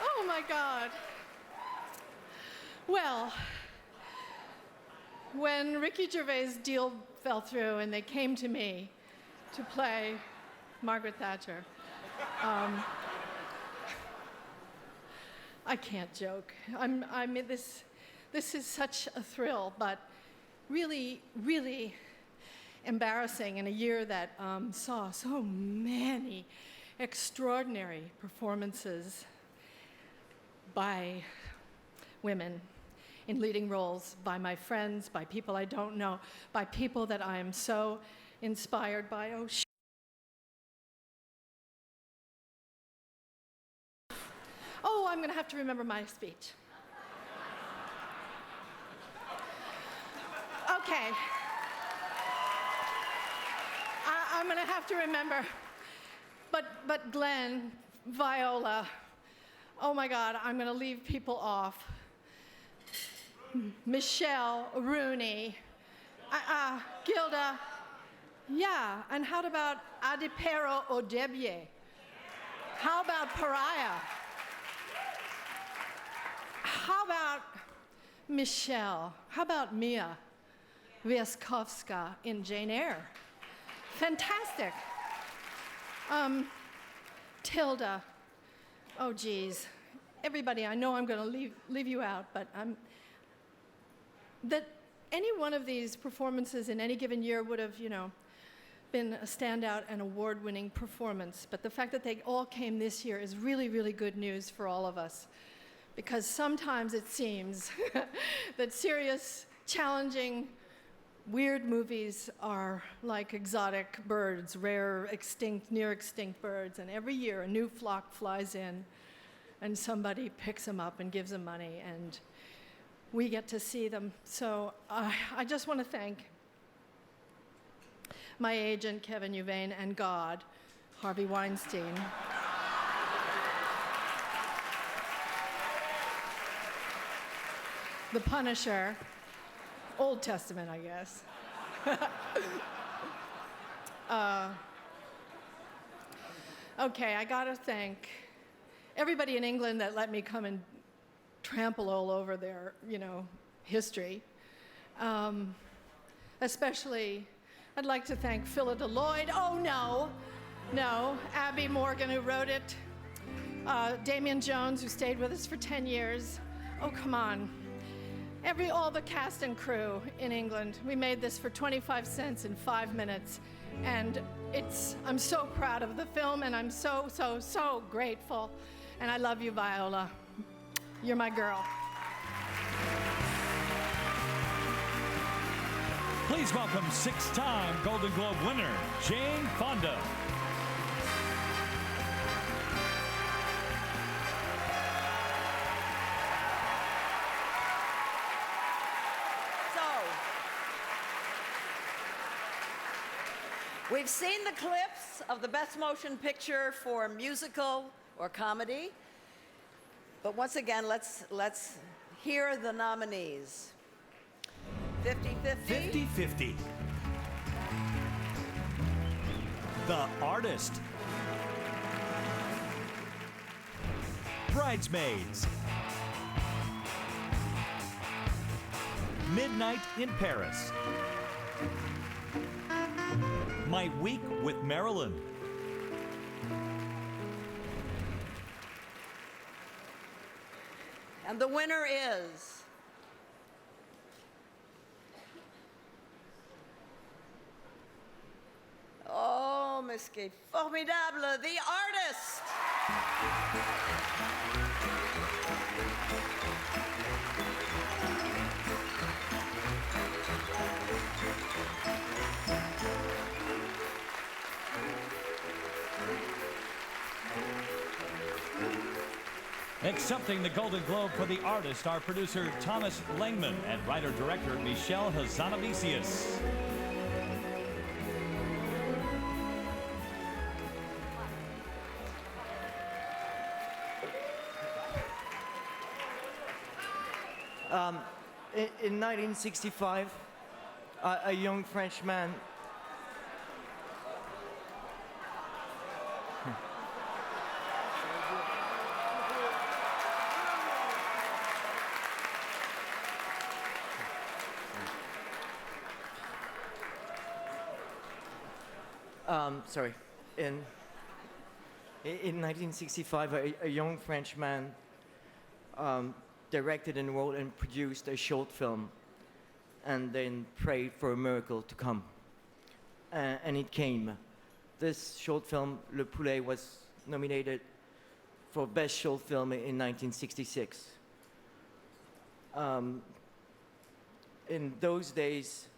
Oh my God. Well, when Ricky Gervais' deal fell through and they came to me to play Margaret Thatcher, I can't joke. I mean, this is such a thrill, but really, really embarrassing in a year that saw so many extraordinary performances by women in leading roles, by my friends, by people I don't know, by people that I am so inspired by. Oh, I'm going to have to remember my speech. Okay. I'm going to have to remember. But Glenn, Viola, oh my God, I'm going to leave people off. Michelle, Rooney, Gilda, yeah, and how about Adipero Odebye? How about Pariah? How about Michelle? How about Mia Wiaskowska in Jane Eyre? Fantastic. Tilda. Oh, geez. Everybody, I know I'm going to leave you out, but that any one of these performances in any given year would have, been a standout and award-winning performance. But the fact that they all came this year is really, really good news for all of us. Because sometimes it seems that serious, challenging, weird movies are like exotic birds, rare, extinct, near-extinct birds. And every year, a new flock flies in, and somebody picks them up and gives them money, and we get to see them. So I just want to thank my agent, Kevin Uvain, and God, Harvey Weinstein. The Punisher, Old Testament, I guess. Okay, I gotta thank everybody in England that let me come and trample all over their, history. Especially, I'd like to thank Philida Lloyd. Oh, no, Abby Morgan, who wrote it. Damian Jones, who stayed with us for 10 years. Oh, come on. All the cast and crew in England. We made this for 25 cents in 5 minutes. And I'm so proud of the film, and I'm so, so, so grateful. And I love you, Viola. You're my girl. Please welcome six-time Golden Globe winner, Jane Fonda. We've seen the clips of the Best Motion Picture for musical or comedy, but once again, let's hear the nominees. 50-50. 50-50. The Artist. Bridesmaids. Midnight in Paris. My Week with Marilyn. And the winner is gigantesque et formidable, the artist. Accepting the Golden Globe for the artist are producer Thomas Langman and writer-director Michelle Hazanavicius. In 1965, a young Frenchman sorry. In 1965, a young Frenchman directed and wrote and produced a short film and then prayed for a miracle to come. And it came. This short film, Le Poulet, was nominated for Best Short Film in 1966. In those days,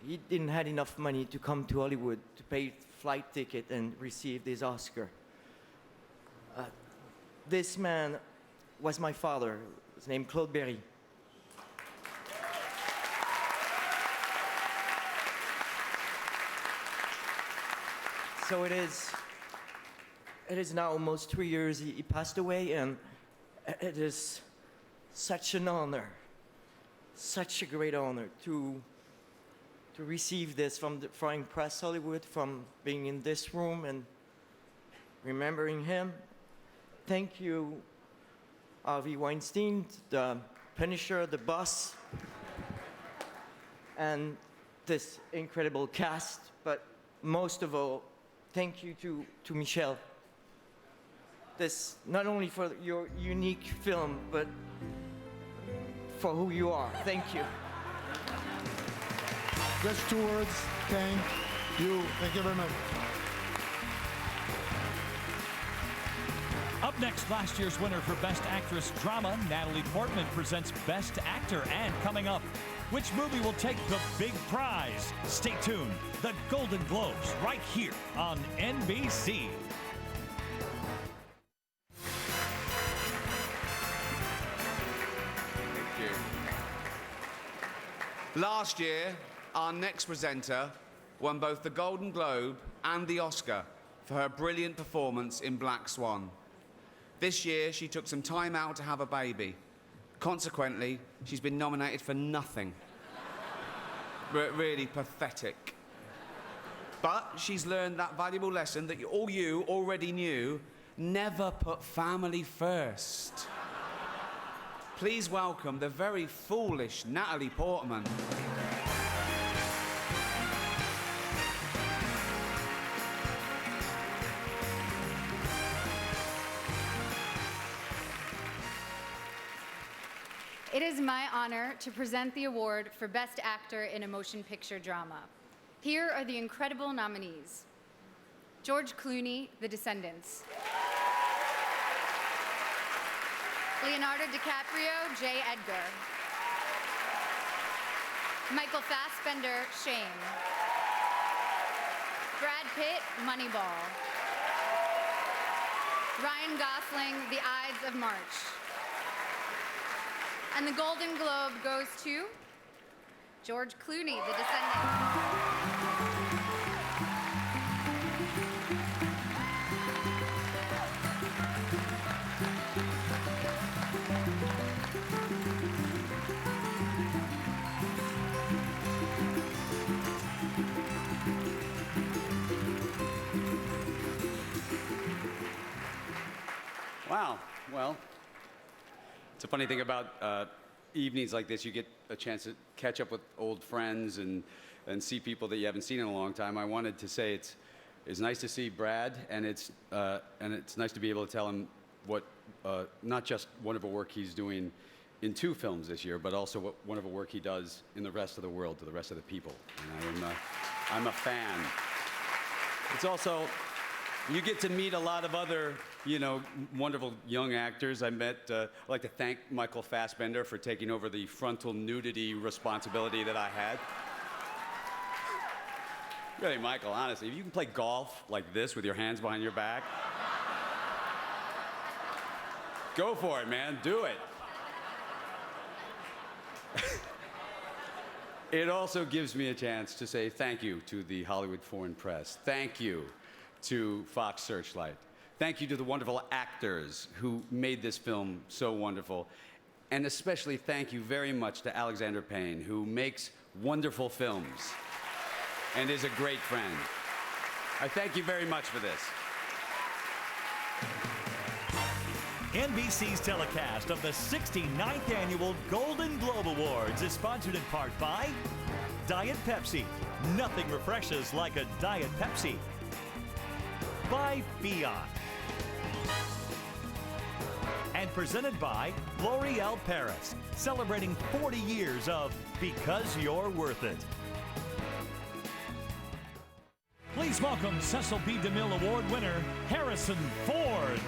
he didn't have enough money to come to Hollywood to pay flight ticket and receive this Oscar. This man was my father. His name Claude Berry. So it is now almost 3 years he passed away, and it is such an honor, such a great honor to receive this from Press Hollywood, from being in this room and remembering him. Thank you, Harvey Weinstein, the Punisher, the boss, and this incredible cast. But most of all, thank you to Michelle. This, not only for your unique film, but for who you are. Thank you. Just 2 words. Thank you. Thank you very much. Up next, last year's winner for Best Actress Drama, Natalie Portman, presents Best Actor. And coming up, which movie will take the big prize? Stay tuned. The Golden Globes, right here on NBC. Thank you. Last year, our next presenter won both the Golden Globe and the Oscar for her brilliant performance in Black Swan. This year, she took some time out to have a baby. Consequently, she's been nominated for nothing. Really pathetic. But she's learned that valuable lesson that all you already knew: never put family first. Please welcome the very foolish Natalie Portman. It is my honor to present the award for Best Actor in a Motion Picture Drama. Here are the incredible nominees: George Clooney, The Descendants; Leonardo DiCaprio, J. Edgar; Michael Fassbender, Shame; Brad Pitt, Moneyball; Ryan Gosling, The Ides of March. And the Golden Globe goes to George Clooney, The Descendants. Wow. Well, it's a funny thing about evenings like this. You get a chance to catch up with old friends and see people that you haven't seen in a long time. I wanted to say it's nice to see Brad, and it's nice to be able to tell him what not just wonderful work he's doing in 2 films this year, but also what wonderful work he does in the rest of the world to the rest of the people. And I'm a fan. It's also, you get to meet a lot of other, wonderful young actors. I'd like to thank Michael Fassbender for taking over the frontal nudity responsibility that I had. Really, Michael, honestly, if you can play golf like this with your hands behind your back, go for it, man. Do it. It also gives me a chance to say thank you to the Hollywood Foreign Press. Thank you to Fox Searchlight. Thank you to the wonderful actors who made this film so wonderful. And especially thank you very much to Alexander Payne, who makes wonderful films and is a great friend. I thank you very much for this. NBC's telecast of the 69th Annual Golden Globe Awards is sponsored in part by Diet Pepsi. Nothing refreshes like a Diet Pepsi. By Fiat. And presented by L'Oreal Paris, celebrating 40 years of Because You're Worth It. Please welcome Cecil B. DeMille Award winner, Harrison Ford.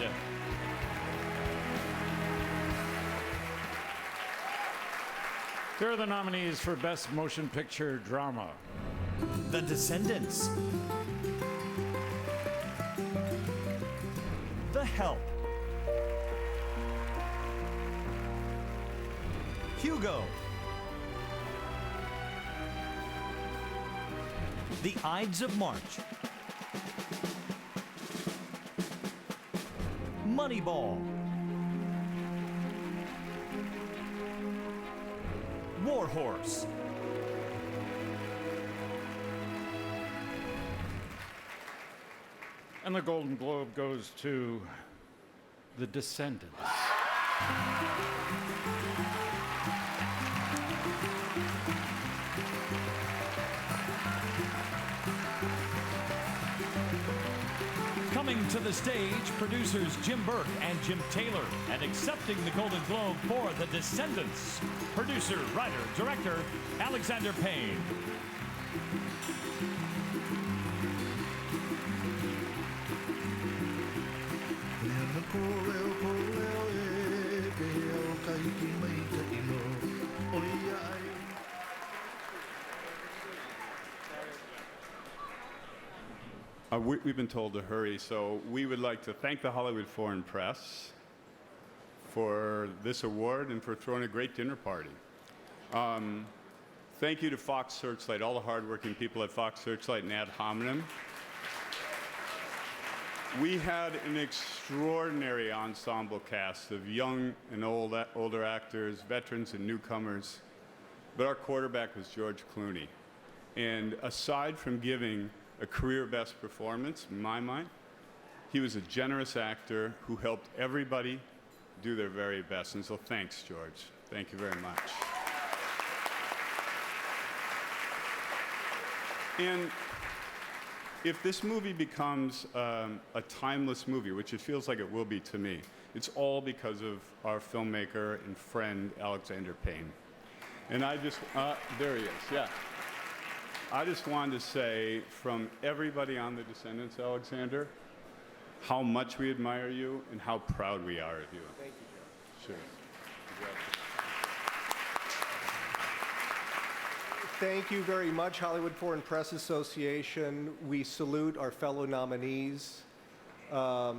Here are the nominees for Best Motion Picture Drama. The Descendants. The Help. Hugo. The Ides of March. Moneyball. Warhorse. And the Golden Globe goes to The Descendants. Coming to the stage, producers Jim Burke and Jim Taylor, and accepting the Golden Globe for The Descendants, producer, writer, director, Alexander Payne. We've been told to hurry, so we would like to thank the Hollywood Foreign Press for this award and for throwing a great dinner party. Thank you to Fox Searchlight, all the hardworking people at Fox Searchlight and Ad Hominem. We had an extraordinary ensemble cast of young and older actors, veterans and newcomers, but our quarterback was George Clooney. And aside from giving a career best performance, in my mind, he was a generous actor who helped everybody do their very best. And so thanks, George. Thank you very much. And if this movie becomes a timeless movie, which it feels like it will be to me, it's all because of our filmmaker and friend, Alexander Payne. And I just, there he is, yeah. I just wanted to say from everybody on The Descendants, Alexander, how much we admire you and how proud we are of you. Thank you, Joe. Sure. Thank you very much, Hollywood Foreign Press Association. We salute our fellow nominees. A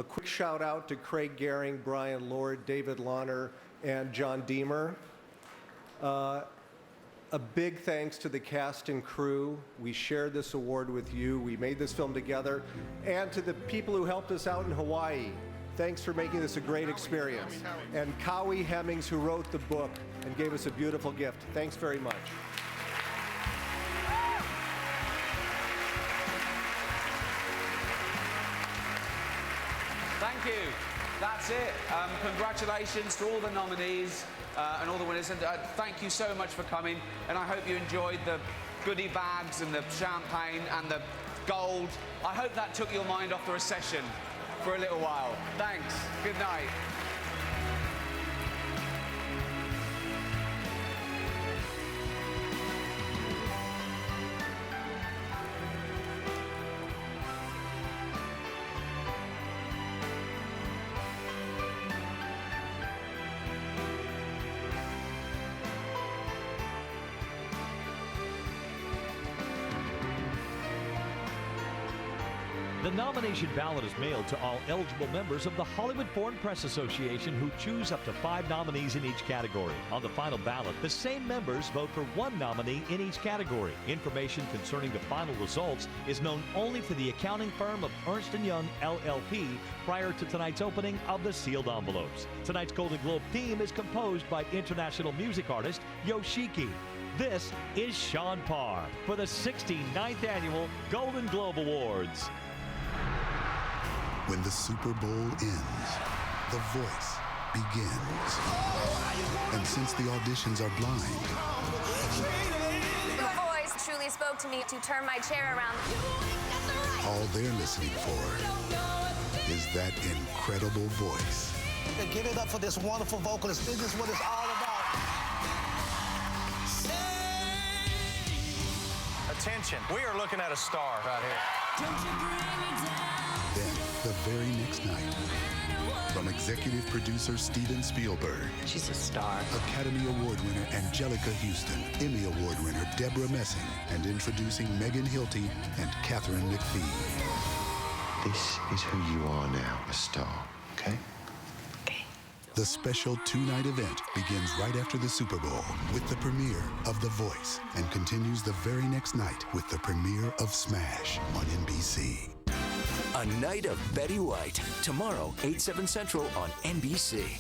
quick shout out to Craig Gehring, Brian Lord, David Launer, and John Deemer. A big thanks to the cast and crew. We shared this award with you. We made this film together. And to the people who helped us out in Hawaii. Thanks for making this a great experience. And Cowie Hemmings, who wrote the book and gave us a beautiful gift. Thanks very much. Thank you. That's it. Congratulations to all the nominees and all the winners. And thank you so much for coming. And I hope you enjoyed the goodie bags and the champagne and the gold. I hope that took your mind off the recession for a little while. Thanks. Good night. The nomination ballot is mailed to all eligible members of the Hollywood Foreign Press Association who choose up to 5 nominees in each category. On the final ballot, the same members vote for 1 nominee in each category. Information concerning the final results is known only to the accounting firm of Ernst & Young LLP prior to tonight's opening of the sealed envelopes. Tonight's Golden Globe theme is composed by international music artist Yoshiki. This is Sean Parr for the 69th Annual Golden Globe Awards. When the Super Bowl ends, The Voice begins. And since the auditions are blind, The Voice truly spoke to me to turn my chair around. all they're listening for is that incredible voice. Give it up for this wonderful vocalist. This is what it's all about. Attention, we are looking at a star right here. Then, the very next night, from executive producer Steven Spielberg. She's a star. Academy Award winner Angelica Houston, Emmy Award winner Deborah Messing, and introducing Megan Hilty and Catherine McPhee. This is who you are now, a star, okay? The special 2-night event begins right after the Super Bowl with the premiere of The Voice and continues the very next night with the premiere of Smash on NBC. A Night of Betty White, tomorrow, 8/7 Central on NBC.